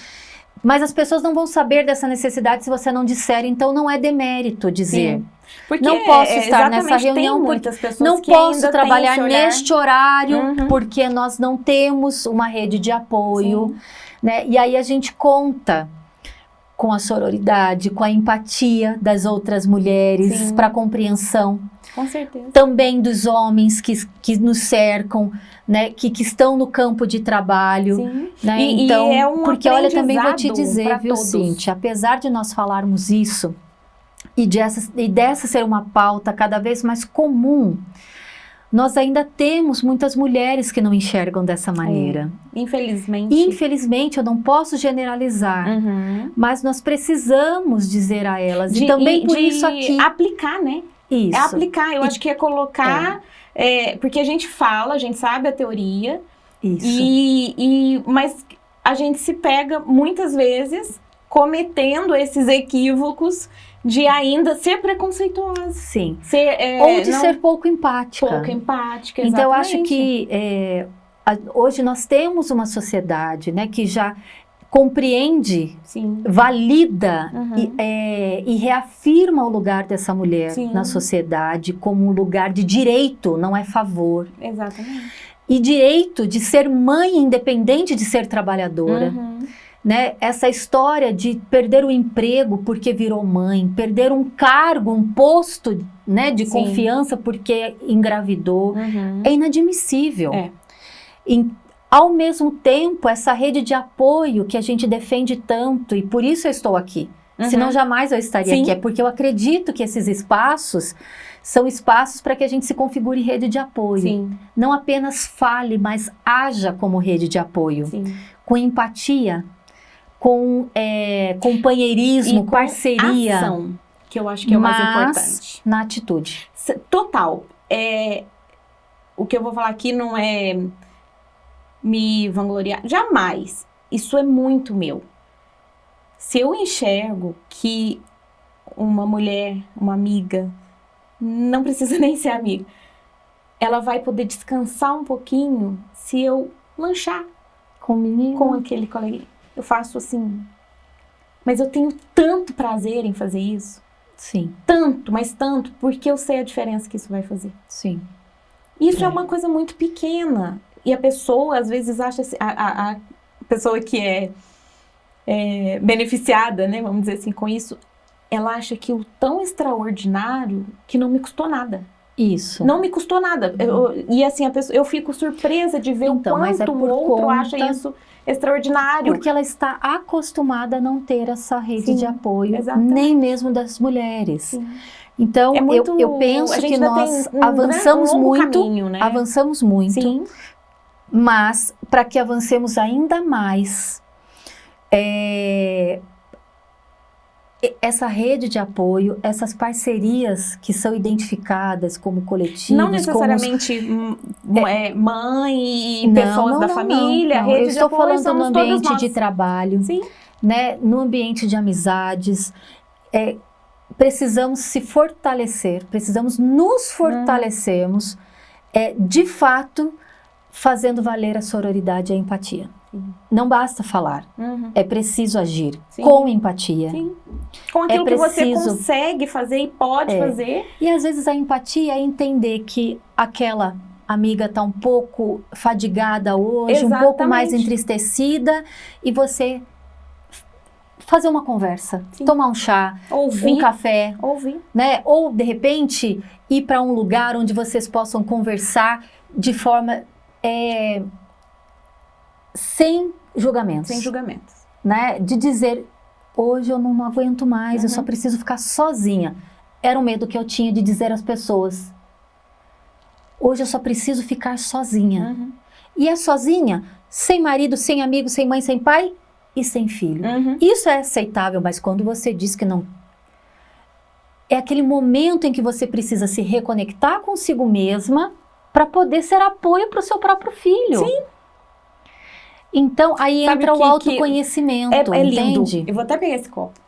Mas as pessoas não vão saber dessa necessidade se você não disser, então não é demérito dizer. Sim. Porque não posso estar nessa reunião, tem porque pessoas não que posso ainda trabalhar têm esse olhar. neste horário, porque nós não temos uma rede de apoio, né? E aí a gente conta com a sororidade, com a empatia das outras mulheres, para compreensão. Com certeza. Também dos homens que nos cercam, né, que estão no campo de trabalho. Sim. Né? Então, porque olha, também vou te dizer, viu, Cíntia, apesar de nós falarmos isso, e dessa ser uma pauta cada vez mais comum, nós ainda temos muitas mulheres que não enxergam dessa maneira. Infelizmente. Infelizmente, eu não posso generalizar, mas nós precisamos dizer a elas, e também por isso aqui... aplicar, né? Isso. É aplicar, eu acho que é colocar... porque a gente fala, a gente sabe a teoria, isso. Mas a gente se pega muitas vezes cometendo esses equívocos de ainda ser preconceituosa. Sim. Ou de ser pouco empática. Pouco empática, exatamente. Então, eu acho que hoje nós temos uma sociedade, né, que já compreende, valida e reafirma o lugar dessa mulher na sociedade como um lugar de direito, não é favor. Exatamente. E direito de ser mãe independente de ser trabalhadora. Né? Essa história de perder o emprego porque virou mãe, perder um cargo, um posto, né, de confiança porque engravidou, é inadmissível. Ao mesmo tempo, essa rede de apoio que a gente defende tanto, e por isso eu estou aqui, senão jamais eu estaria aqui, é porque eu acredito que esses espaços são espaços para que a gente se configure rede de apoio. Não apenas fale, mas haja como rede de apoio, com empatia, com companheirismo, com parceria. Ação, que eu acho que é o mais importante. Na atitude. Total. O que eu vou falar aqui não é me vangloriar. Jamais. Isso é muito meu. Se eu enxergo que uma mulher, uma amiga, não precisa nem ser amiga, ela vai poder descansar um pouquinho se eu lanchar com aquele coleguinha. Eu faço assim, mas eu tenho tanto prazer em fazer isso. Sim. Tanto, mas tanto, porque eu sei a diferença que isso vai fazer. Sim. Isso é uma coisa muito pequena. E a pessoa, às vezes, acha assim, a pessoa que é beneficiada, né, vamos dizer assim, com isso, ela acha que o tão extraordinário que não me custou nada. Isso. Não me custou nada. E assim, eu fico surpresa de ver Então, o mas quanto é o por outro conta- acha isso extraordinário. Porque ela está acostumada a não ter essa rede Sim, de apoio, exatamente. nem mesmo das mulheres. Sim. Então, É muito, eu penso a gente que ainda nós tem avançamos longo muito, caminho, né? avançamos muito, Sim. mas para que avancemos ainda mais, essa rede de apoio, essas parcerias que são identificadas como coletivos, Não necessariamente mãe e pessoas da família, não. rede Eu de estou apoio falando somos no todos ambiente nós. de trabalho, Sim. né, no ambiente de amizades. Precisamos se fortalecer, precisamos nos fortalecermos, de fato, fazendo valer a sororidade e a empatia. Não basta falar, é preciso agir com empatia. Sim. Com aquilo que você consegue fazer e pode fazer. E às vezes a empatia é entender que aquela amiga está um pouco fadigada hoje, um pouco mais entristecida, e você fazer uma conversa, tomar um chá, ouvir, um café, né? Ou de repente ir para um lugar onde vocês possam conversar de forma sem julgamentos. Sem julgamentos. Né? De dizer, hoje eu não aguento mais, eu só preciso ficar sozinha. Era o medo que eu tinha de dizer às pessoas. Hoje eu só preciso ficar sozinha. E é sozinha, sem marido, sem amigo, sem mãe, sem pai e sem filho. Isso é aceitável, mas quando você diz que não... É aquele momento em que você precisa se reconectar consigo mesma para poder ser apoio para o seu próprio filho. Sim. Então, aí entra o autoconhecimento, é lindo. entende? Eu vou até pegar esse copo.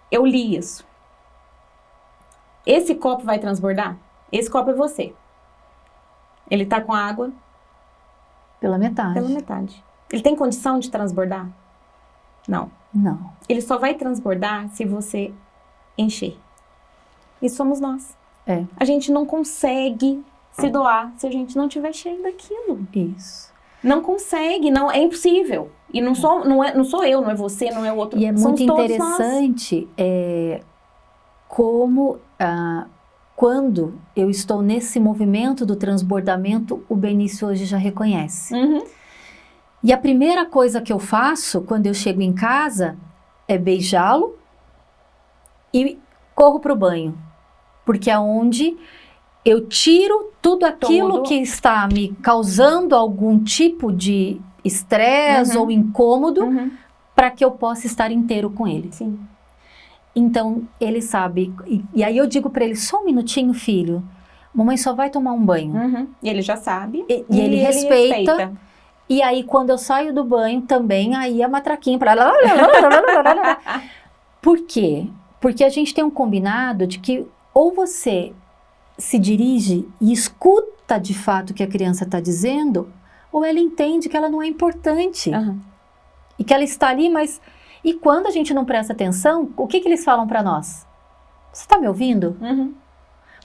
Eu li isso. Esse copo vai transbordar? Esse copo é você. Ele tá com água? Pela metade. Pela metade. Ele tem condição de transbordar? Não. Não. Ele só vai transbordar se você encher. E somos nós. A gente não consegue se doar se a gente não tiver cheio daquilo. Isso. Não consegue, não, é impossível. E não sou eu, não é você, não é o outro. E é muito interessante como quando eu estou nesse movimento do transbordamento, o Benício hoje já reconhece. E a primeira coisa que eu faço quando eu chego em casa é beijá-lo e corro para o banho. Porque é onde eu tiro tudo aquilo que está me causando algum tipo de estresse ou incômodo para que eu possa estar inteiro com ele. Sim. Então, ele sabe. E aí eu digo para ele, só um minutinho, filho. Mamãe só vai tomar um banho. E ele já sabe. E ele respeita. E aí, quando eu saio do banho, também, aí a matraquinha para... Por quê? Porque a gente tem um combinado de que ou você se dirige e escuta de fato o que a criança está dizendo, ou ela entende que ela não é importante. E que ela está ali, mas... E quando a gente não presta atenção, o que eles falam para nós? Você está me ouvindo?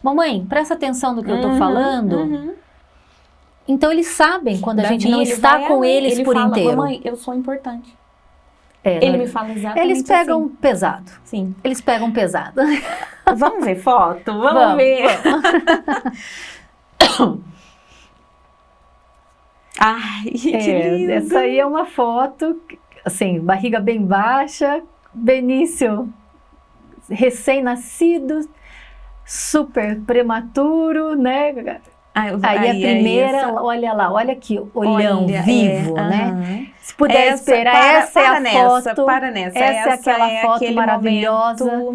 Mamãe, presta atenção no que eu estou falando. Então eles sabem quando a gente não está com eles por inteiro. Mamãe, eu sou importante. Ele me fala exatamente Eles pegam pesado. Sim. Eles pegam pesado. Vamos ver foto? Vamos ver. Ai, que lindo. Essa aí é uma foto, assim, barriga bem baixa, Benício recém-nascido, super prematuro, né? Aí a primeira, olha lá, olha aqui, olhão vivo, né? Se puder esperar, essa é a foto. Essa é aquela foto maravilhosa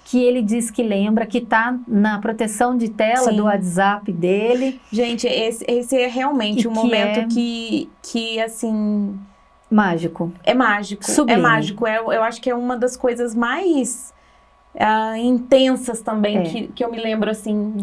que ele diz que lembra, que tá na proteção de tela do WhatsApp dele. Gente, esse é realmente um momento que assim... Mágico. É mágico. Sublime. É mágico. Eu acho que é uma das coisas mais... intensas também, que eu me lembro, assim,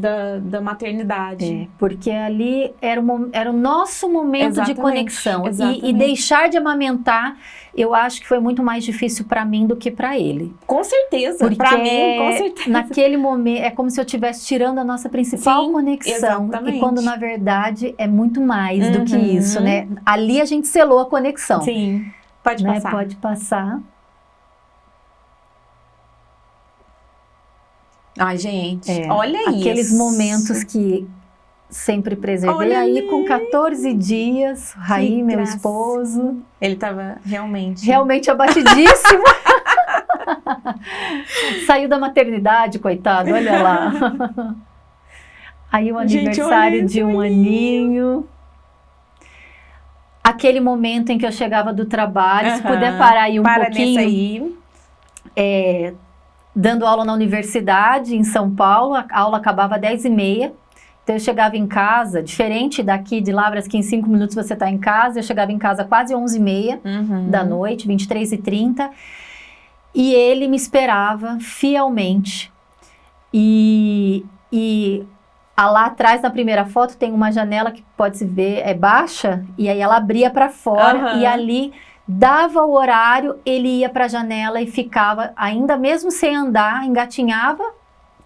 da maternidade. Porque ali era o nosso momento de conexão. E deixar de amamentar, eu acho que foi muito mais difícil para mim do que para ele. Com certeza, para mim, com certeza. Naquele momento, é como se eu estivesse tirando a nossa principal conexão. Exatamente. E quando, na verdade, é muito mais do que isso, né? Ali a gente selou a conexão. Sim, pode passar. Pode passar. Ai, gente, olha isso. Aqueles momentos que sempre preservei. Olha aí, ali. com 14 dias, Raí, meu graça. esposo... Ele tava realmente... Realmente abatidíssimo. Saiu da maternidade, coitado, olha lá. Aí o aniversário de um aninho. Aquele momento em que eu chegava do trabalho, se puder parar aí pouquinho. Nessa aí. Dando aula na universidade, em São Paulo, a aula acabava às 10h30. Então eu chegava em casa, diferente daqui de Lavras, que em 5 minutos você está em casa, eu chegava em casa quase 11h30 da noite, 23h30, e ele me esperava fielmente. E lá atrás, na primeira foto, tem uma janela que pode-se ver, é baixa, e aí ela abria para fora, e ali dava o horário, ele ia para a janela e ficava, ainda mesmo sem andar, engatinhava,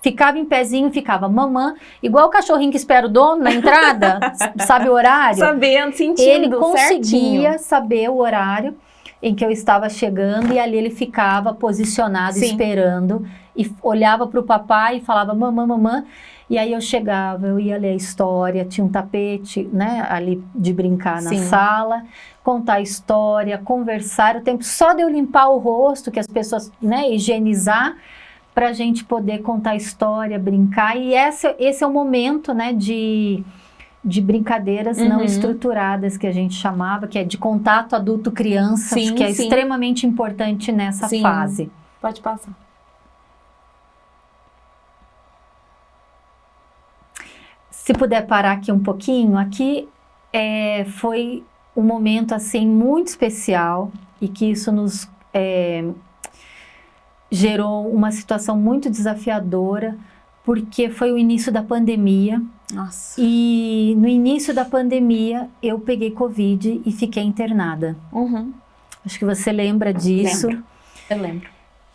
ficava em pezinho, ficava mamã, igual o cachorrinho que espera o dono na entrada, sabe o horário? Sabendo, sentindo, ele conseguia certinho. saber o horário em que eu estava chegando e ali ele ficava posicionado, esperando, e olhava para o papai e falava mamã, mamã, e aí eu chegava, eu ia ler a história, tinha um tapete, né, ali de brincar na sala, contar a história, conversar, o tempo só de eu limpar o rosto, que as pessoas, né, higienizar, para a gente poder contar a história, brincar. E esse é o momento, né, de brincadeiras não estruturadas, que a gente chamava, que é de contato adulto-criança, que é extremamente importante nessa fase. Pode passar. Se puder parar aqui um pouquinho, aqui foi um momento assim muito especial e que isso nos gerou uma situação muito desafiadora, porque foi o início da pandemia. Nossa. E no início da pandemia eu peguei Covid e fiquei internada. Acho que você lembra disso. Eu lembro.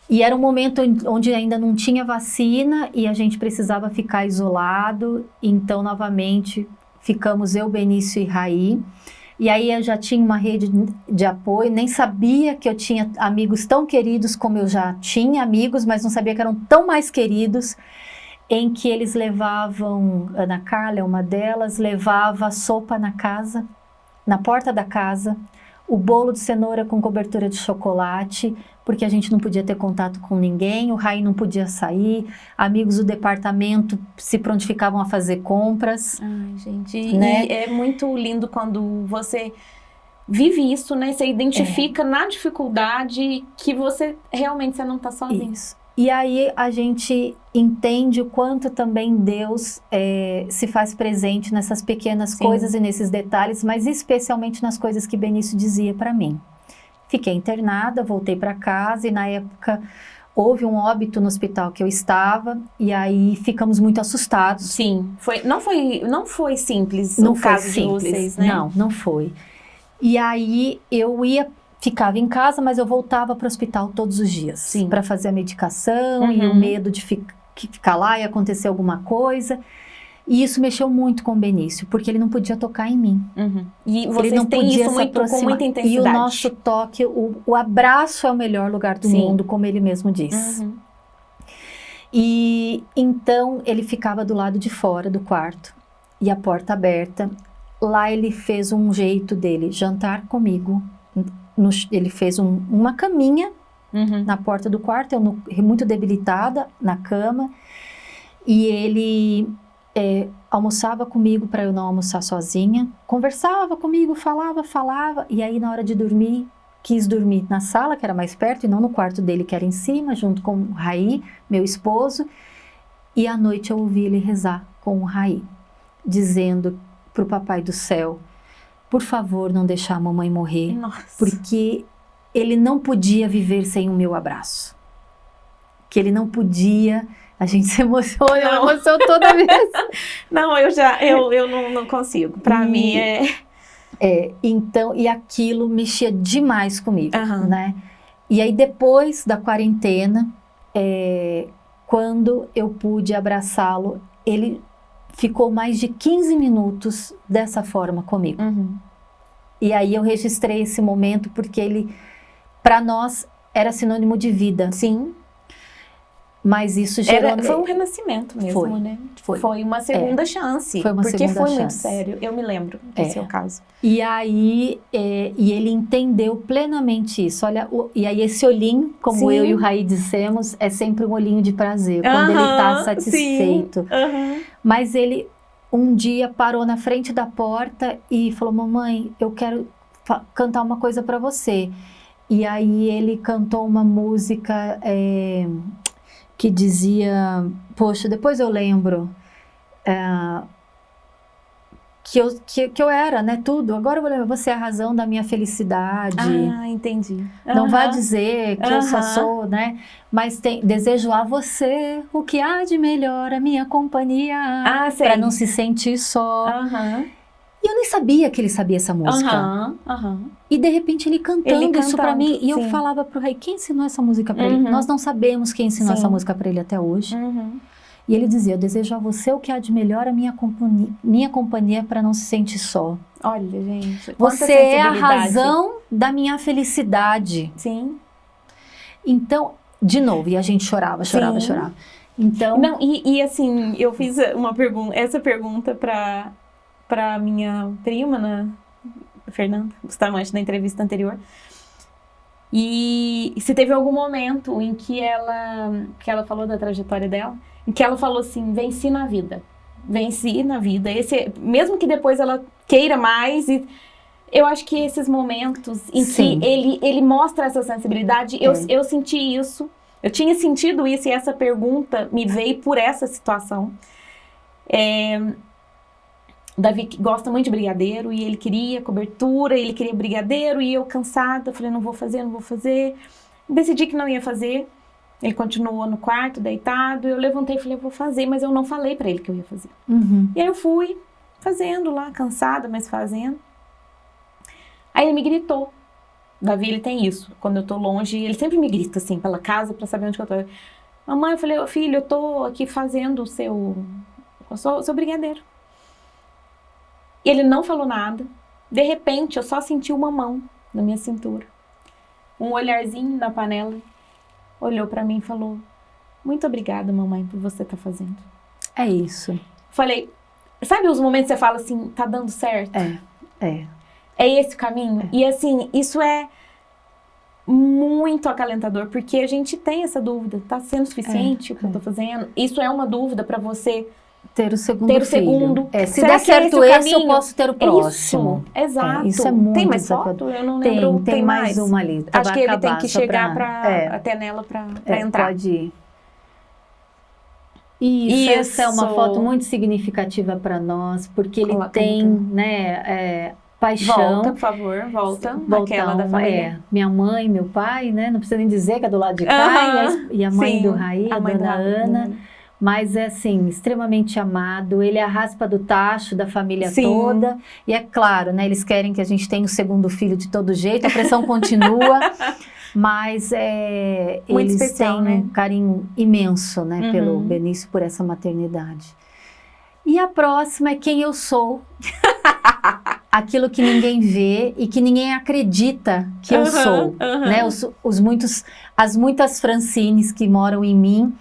E era um momento onde ainda não tinha vacina e a gente precisava ficar isolado. Então, novamente, ficamos eu, Benício e Raí. E aí eu já tinha uma rede de apoio, nem sabia que eu tinha amigos tão queridos como eu já tinha amigos, mas não sabia que eram tão mais queridos, em que eles levavam, Ana Carla é uma delas, levava sopa na casa, na porta da casa, o bolo de cenoura com cobertura de chocolate, porque a gente não podia ter contato com ninguém, o Raí não podia sair, amigos do departamento se prontificavam a fazer compras. Ai, gente, né? E é muito lindo quando você vive isso, né? Você identifica na dificuldade que você realmente não está sozinho. Isso. E aí a gente entende o quanto também Deus se faz presente nessas pequenas coisas e nesses detalhes, mas especialmente nas coisas que Benício dizia para mim. Fiquei internada, voltei para casa e na época houve um óbito no hospital que eu estava e aí ficamos muito assustados. Sim, não foi simples no caso de vocês, né? Não foi. E aí ficava em casa, mas eu voltava para o hospital todos os dias para fazer a medicação e o medo de ficar lá e acontecer alguma coisa. E isso mexeu muito com o Benício, porque ele não podia tocar em mim. E vocês ele não têm podia isso com muita intensidade. E o nosso toque, o abraço é o melhor lugar do mundo, como ele mesmo diz. E então ele ficava do lado de fora do quarto e a porta aberta. Lá ele fez um jeito dele jantar comigo. Ele fez uma caminha na porta do quarto, eu muito debilitada na cama, e ele almoçava comigo para eu não almoçar sozinha, conversava comigo, falava, e aí na hora de dormir, quis dormir na sala, que era mais perto, e não no quarto dele, que era em cima, junto com o Raí, meu esposo, e à noite eu ouvi ele rezar com o Raí, dizendo pro Papai do Céu, por favor, não deixar a mamãe morrer, porque ele não podia viver sem o meu abraço. Que ele não podia... A gente se emociona, eu emociono toda vez. Não, eu não consigo. Pra mim então, e aquilo mexia demais comigo, né? E aí depois da quarentena, quando eu pude abraçá-lo, ele ficou mais de 15 minutos dessa forma comigo. E aí eu registrei esse momento porque ele, para nós, era sinônimo de vida. Sim. Mas isso gerou... Foi um renascimento mesmo, né? Foi uma segunda chance. Foi uma porque segunda foi chance. muito sério. Eu me lembro desse seu caso. E aí, e ele entendeu plenamente isso. Olha, e aí esse olhinho, como Sim. eu e o Raí dissemos, é sempre um olhinho de prazer, quando ele tá satisfeito. Mas ele um dia parou na frente da porta e falou, mamãe, eu quero cantar uma coisa para você. E aí ele cantou uma música que dizia, poxa, depois eu lembro, que eu era, né, tudo. Agora eu vou lembrar, você é a razão da minha felicidade. Ah, entendi. Não vá dizer que eu só sou, né, mas desejo a você o que há de melhor, a minha companhia, para não se sentir só. E eu nem sabia que ele sabia essa música. E de repente ele cantando isso pra mim. E eu falava pro Raí, quem ensinou essa música pra ele? Nós não sabemos quem ensinou essa música pra ele até hoje. E ele dizia, eu desejo a você o que há de melhor, a minha companhia para não se sentir só. Olha, gente. Você é a razão da minha felicidade. Sim. Então, de novo, e a gente chorava. Então... Não, e assim, eu fiz essa pergunta pra minha prima, Fernanda Bustamante, na entrevista anterior. E se teve algum momento em que ela falou da trajetória dela, em que ela falou assim, venci na vida. Mesmo que depois ela queira mais, e eu acho que esses momentos em que ele mostra essa sensibilidade, eu senti isso, eu tinha sentido isso, e essa pergunta me veio por essa situação. Davi gosta muito de brigadeiro, e ele queria cobertura, ele queria brigadeiro, e eu cansada, falei, não vou fazer. Decidi que não ia fazer. Ele continuou no quarto, deitado, eu levantei e falei, eu vou fazer, mas eu não falei pra ele que eu ia fazer. E aí eu fui fazendo lá, cansada, mas fazendo. Aí ele me gritou. Davi, ele tem isso, quando eu tô longe, ele sempre me grita assim, pela casa, pra saber onde que eu tô. Mamãe, eu falei, filho, eu tô aqui fazendo o seu brigadeiro. E ele não falou nada. De repente, eu só senti uma mão na minha cintura. Um olharzinho na panela. Olhou pra mim e falou, muito obrigada, mamãe, por você estar fazendo. É isso. Falei, sabe os momentos que você fala assim, tá dando certo? É esse o caminho? E assim, isso é muito acalentador, porque a gente tem essa dúvida, tá sendo suficiente o que eu tô fazendo? Isso é uma dúvida pra você ter o segundo filho. Se der certo esse, eu posso ter o próximo. Isso, exato. Isso é muito tem mais foto? Eu não lembro. Tem mais uma ali. Acho que ele tem que chegar até nela pra entrar. Pode ir. Isso, essa é uma foto muito significativa para nós, porque ele tem, né, paixão. Volta, por favor, volta. Aquela da família. Minha mãe, meu pai, né, não precisa nem dizer que é do lado de cá, e a mãe do Raí, a dona Ana. Mas é assim, extremamente amado. Ele é a raspa do tacho da família toda. E é claro, né? Eles querem que a gente tenha o segundo filho de todo jeito. A pressão continua. Mas eles especial, têm né? um carinho imenso, né? Pelo Benício, por essa maternidade. E a próxima é quem eu sou. Aquilo que ninguém vê e que ninguém acredita que eu sou. Né? As muitas Francines que moram em mim.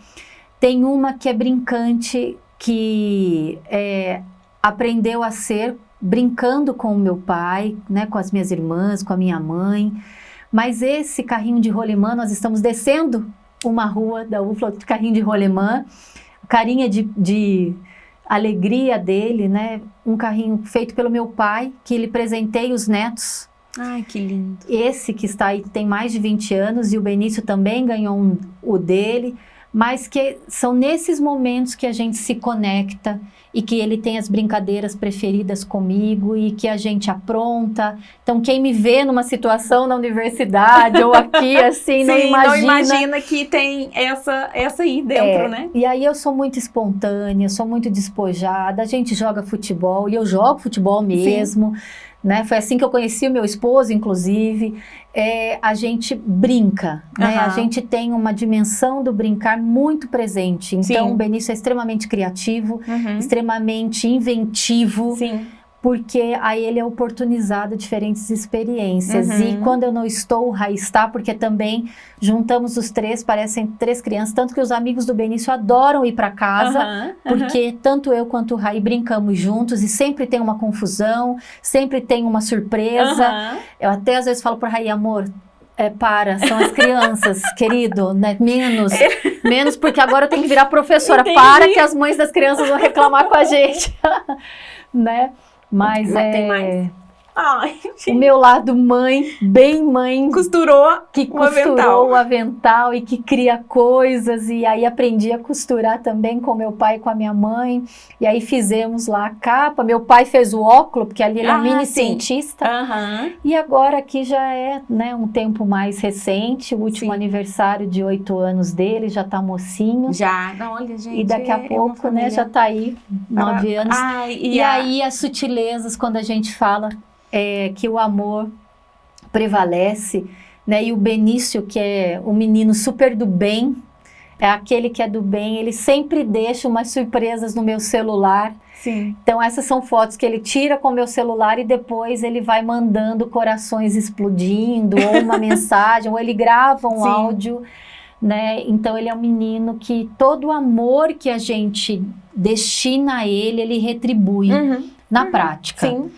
Tem uma que é brincante, que aprendeu a ser brincando com o meu pai, né, com as minhas irmãs, com a minha mãe. Mas esse carrinho de rolimã, nós estamos descendo uma rua da UFLA de carrinho de rolimã, carinha de alegria dele, né? Um carrinho feito pelo meu pai, que ele presenteia os netos. Ai, que lindo. Esse que está aí tem mais de 20 anos, e o Benício também ganhou o dele. Mas que são nesses momentos que a gente se conecta e que ele tem as brincadeiras preferidas comigo e que a gente apronta. Então, quem me vê numa situação na universidade ou aqui, assim, não imagina que tem essa aí dentro, né? E aí eu sou muito espontânea, sou muito despojada, a gente joga futebol, e eu jogo futebol mesmo. Né? Foi assim que eu conheci o meu esposo, inclusive. A gente brinca, né? A gente tem uma dimensão do brincar muito presente. Então, o Benício é extremamente criativo, extremamente inventivo. porque aí ele é oportunizado diferentes experiências. E quando eu não estou, o Raí está, porque também juntamos os três, parecem 3 crianças, tanto que os amigos do Benício adoram ir para casa, porque tanto eu quanto o Raí brincamos juntos e sempre tem uma confusão, sempre tem uma surpresa. Eu até às vezes falo para o Raí, amor, são as crianças, querido, né? Menos porque agora eu tenho que virar professora. Entendi. Para que as mães das crianças vão reclamar com a gente, né? Mas tem mais. Ai, o meu lado mãe, bem mãe, costurou que costurou o avental e que cria coisas, e aí aprendi a costurar também com meu pai e com a minha mãe, e aí fizemos lá a capa, meu pai fez o óculo, porque ali ele é mini cientista, e agora aqui já é, né, um tempo mais recente, o último aniversário de 8 anos dele, já tá mocinho. Já, olha gente. E daqui a pouco, né, já tá aí, 9 anos. E aí as sutilezas, quando a gente fala que o amor prevalece, né? E o Benício, que é um menino super do bem, é aquele que é do bem, ele sempre deixa umas surpresas no meu celular. Sim. Então essas são fotos que ele tira com o meu celular e depois ele vai mandando corações explodindo, ou uma mensagem, ou ele grava um áudio, né? Então ele é um menino que todo o amor que a gente destina a ele, ele retribui na prática. Sim.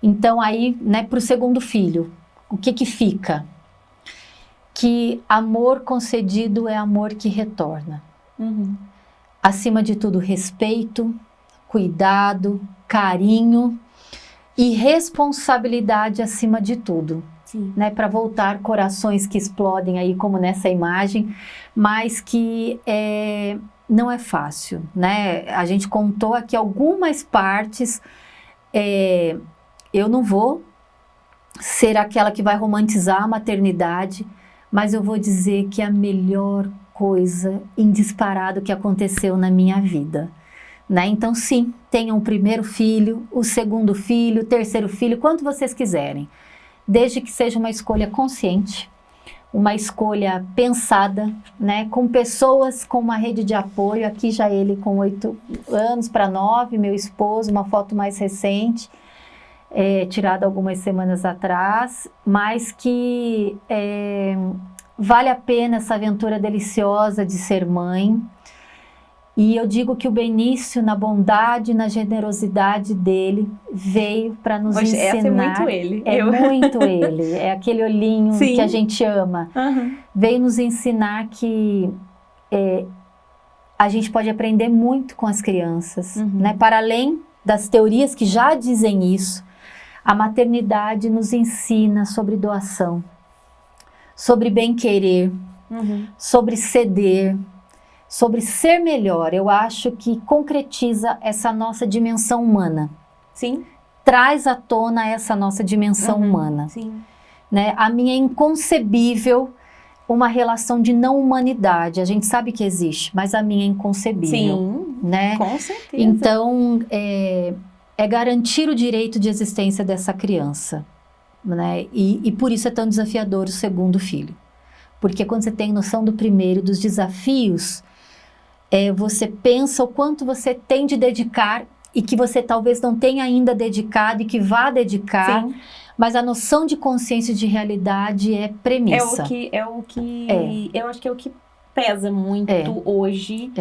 Então aí, né, para o segundo filho, o que fica? Que amor concedido é amor que retorna. Acima de tudo, respeito, cuidado, carinho e responsabilidade acima de tudo. Né, para voltar corações que explodem aí, como nessa imagem, mas que não é fácil, né? A gente contou aqui algumas partes. Eu não vou ser aquela que vai romantizar a maternidade, mas eu vou dizer que é a melhor coisa em disparado que aconteceu na minha vida, né? Então sim, tenham o primeiro filho, o segundo filho, o terceiro filho, quanto vocês quiserem, desde que seja uma escolha consciente, uma escolha pensada, né? Com pessoas, com uma rede de apoio, aqui já ele com 8 anos para 9, meu esposo, uma foto mais recente, tirada algumas semanas atrás, mas que vale a pena essa aventura deliciosa de ser mãe. E eu digo que o Benício, na bondade, na generosidade dele, veio para nos ensinar. Essa é muito ele. Muito ele. É aquele olhinho que a gente ama. Veio nos ensinar que a gente pode aprender muito com as crianças, né? Para além das teorias que já dizem isso, a maternidade nos ensina sobre doação, sobre bem-querer, sobre ceder, sobre ser melhor. Eu acho que concretiza essa nossa dimensão humana. Sim. Traz à tona essa nossa dimensão humana. Sim. Né? A minha é inconcebível uma relação de não humanidade. A gente sabe que existe, mas a minha é inconcebível. Sim, né? Com certeza. Então, é garantir o direito de existência dessa criança, né? E por isso é tão desafiador o segundo filho. Porque quando você tem noção do primeiro, dos desafios, você pensa o quanto você tem de dedicar e que você talvez não tenha ainda dedicado e que vá dedicar. Sim. Mas a noção de consciência e de realidade é premissa. Eu acho que é o que pesa muito hoje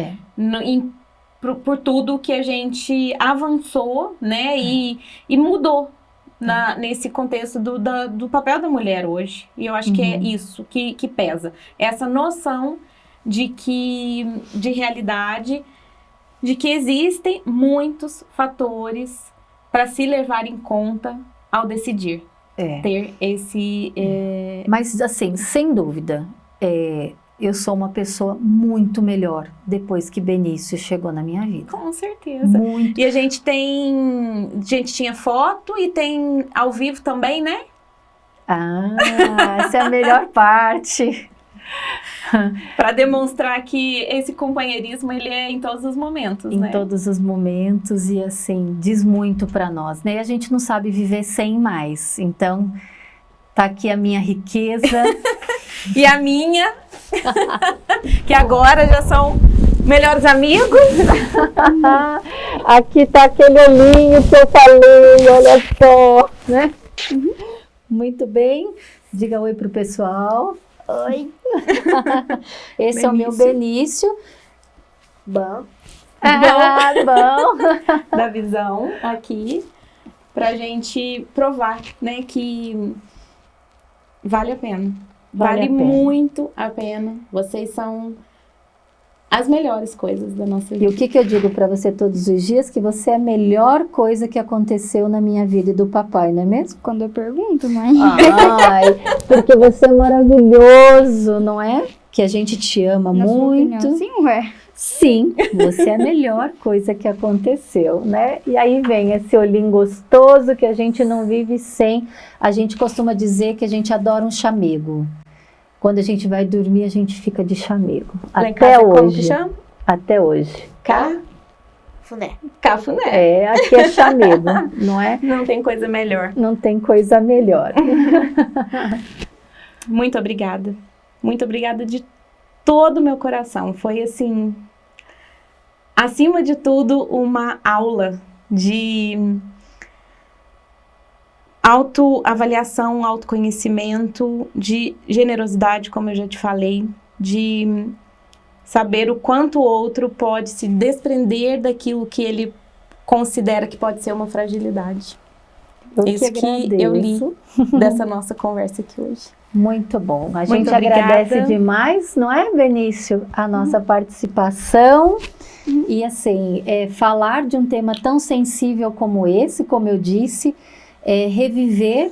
por tudo que a gente avançou, né? E mudou nesse contexto do papel da mulher hoje. E eu acho que é isso que pesa. Essa noção de realidade, de que existem muitos fatores para se levar em conta ao decidir. Ter esse... Mas, assim, sem dúvida, eu sou uma pessoa muito melhor depois que Benício chegou na minha vida. Com certeza. Muito. E a gente tinha foto e tem ao vivo também, né? Essa é a melhor parte. Para demonstrar que esse companheirismo, ele é em todos os momentos, né? Em todos os momentos, e assim, diz muito para nós, né? E a gente não sabe viver sem mais. Então, tá aqui a minha riqueza. E a minha, que agora já são Melhores amigos? Aqui tá aquele olhinho que eu falei, olha só, né? Muito bem. Diga oi pro pessoal. Oi. Esse é o meu Benício. Bom. Bom. Da visão aqui, pra gente provar, né, que vale a pena. Vale a pena. Muito a pena. Vocês são as melhores coisas da nossa vida. E o que eu digo pra você todos os dias? Que você é a melhor coisa que aconteceu na minha vida e do papai, não é mesmo? Quando eu pergunto, mãe. Ai, porque você é maravilhoso, não é? Que a gente te ama Na sua muito. opinião, sim, ué. Sim, você é a melhor coisa que aconteceu, né? E aí vem esse olhinho gostoso que a gente não vive sem. A gente costuma dizer que a gente adora um chamego. Quando a gente vai dormir, a gente fica de chamego. Lá em Até casa, como que hoje. chama? Até hoje. Cafuné. É, aqui é chamego, não é? Não tem coisa melhor. Não tem coisa melhor. Muito obrigada. Muito obrigada de todo o meu coração. Foi assim, acima de tudo, uma aula de autoavaliação, autoconhecimento, de generosidade, como eu já te falei, de saber o quanto o outro pode se desprender daquilo que ele considera que pode ser uma fragilidade. Isso que eu li dessa nossa conversa aqui hoje. Muito bom. A Muito gente obrigada. agradece demais, não é, Benício, a nossa participação. E assim, falar de um tema tão sensível como esse, como eu disse, reviver,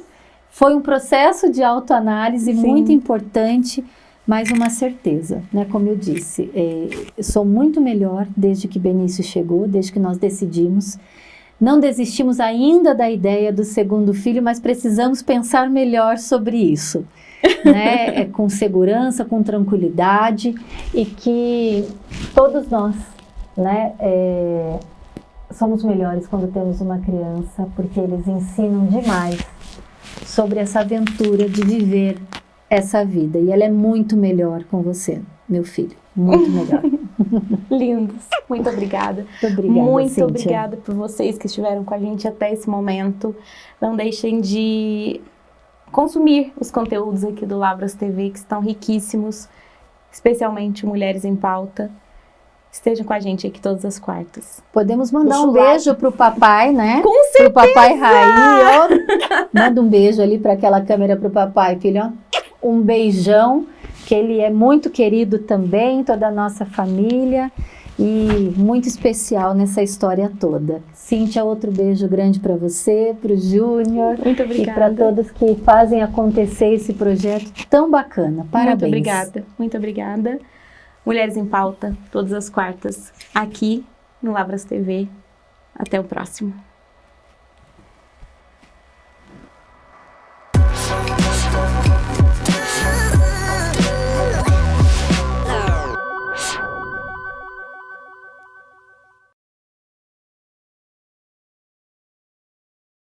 foi um processo de autoanálise muito importante, mas uma certeza, né? Como eu disse, eu sou muito melhor desde que Benício chegou, desde que nós decidimos. Não desistimos ainda da ideia do segundo filho, mas precisamos pensar melhor sobre isso, né? Com segurança, com tranquilidade, e que todos nós, né, somos melhores quando temos uma criança, porque eles ensinam demais sobre essa aventura de viver essa vida. E ela é muito melhor com você, meu filho, muito melhor. Lindos. Muito obrigada. Muito obrigada, Muito Cíntia. obrigada por vocês que estiveram com a gente até esse momento. Não deixem de consumir os conteúdos aqui do Lavras TV, que estão riquíssimos, especialmente Mulheres em Pauta. Estejam com a gente aqui todas as quartas. Podemos mandar O um churrasco. beijo pro papai, né? Com Pro papai Raí, ó. Manda um beijo ali para aquela câmera pro papai, filho, ó. Um beijão, que ele é muito querido também, toda a nossa família, e muito especial nessa história toda. Cíntia, outro beijo grande para você, pro Júnior. Muito E obrigada. para todos que fazem acontecer esse projeto tão bacana. Parabéns. Muito obrigada. Muito obrigada. Mulheres em Pauta, todas as quartas, aqui no Lavras TV. Até o próximo.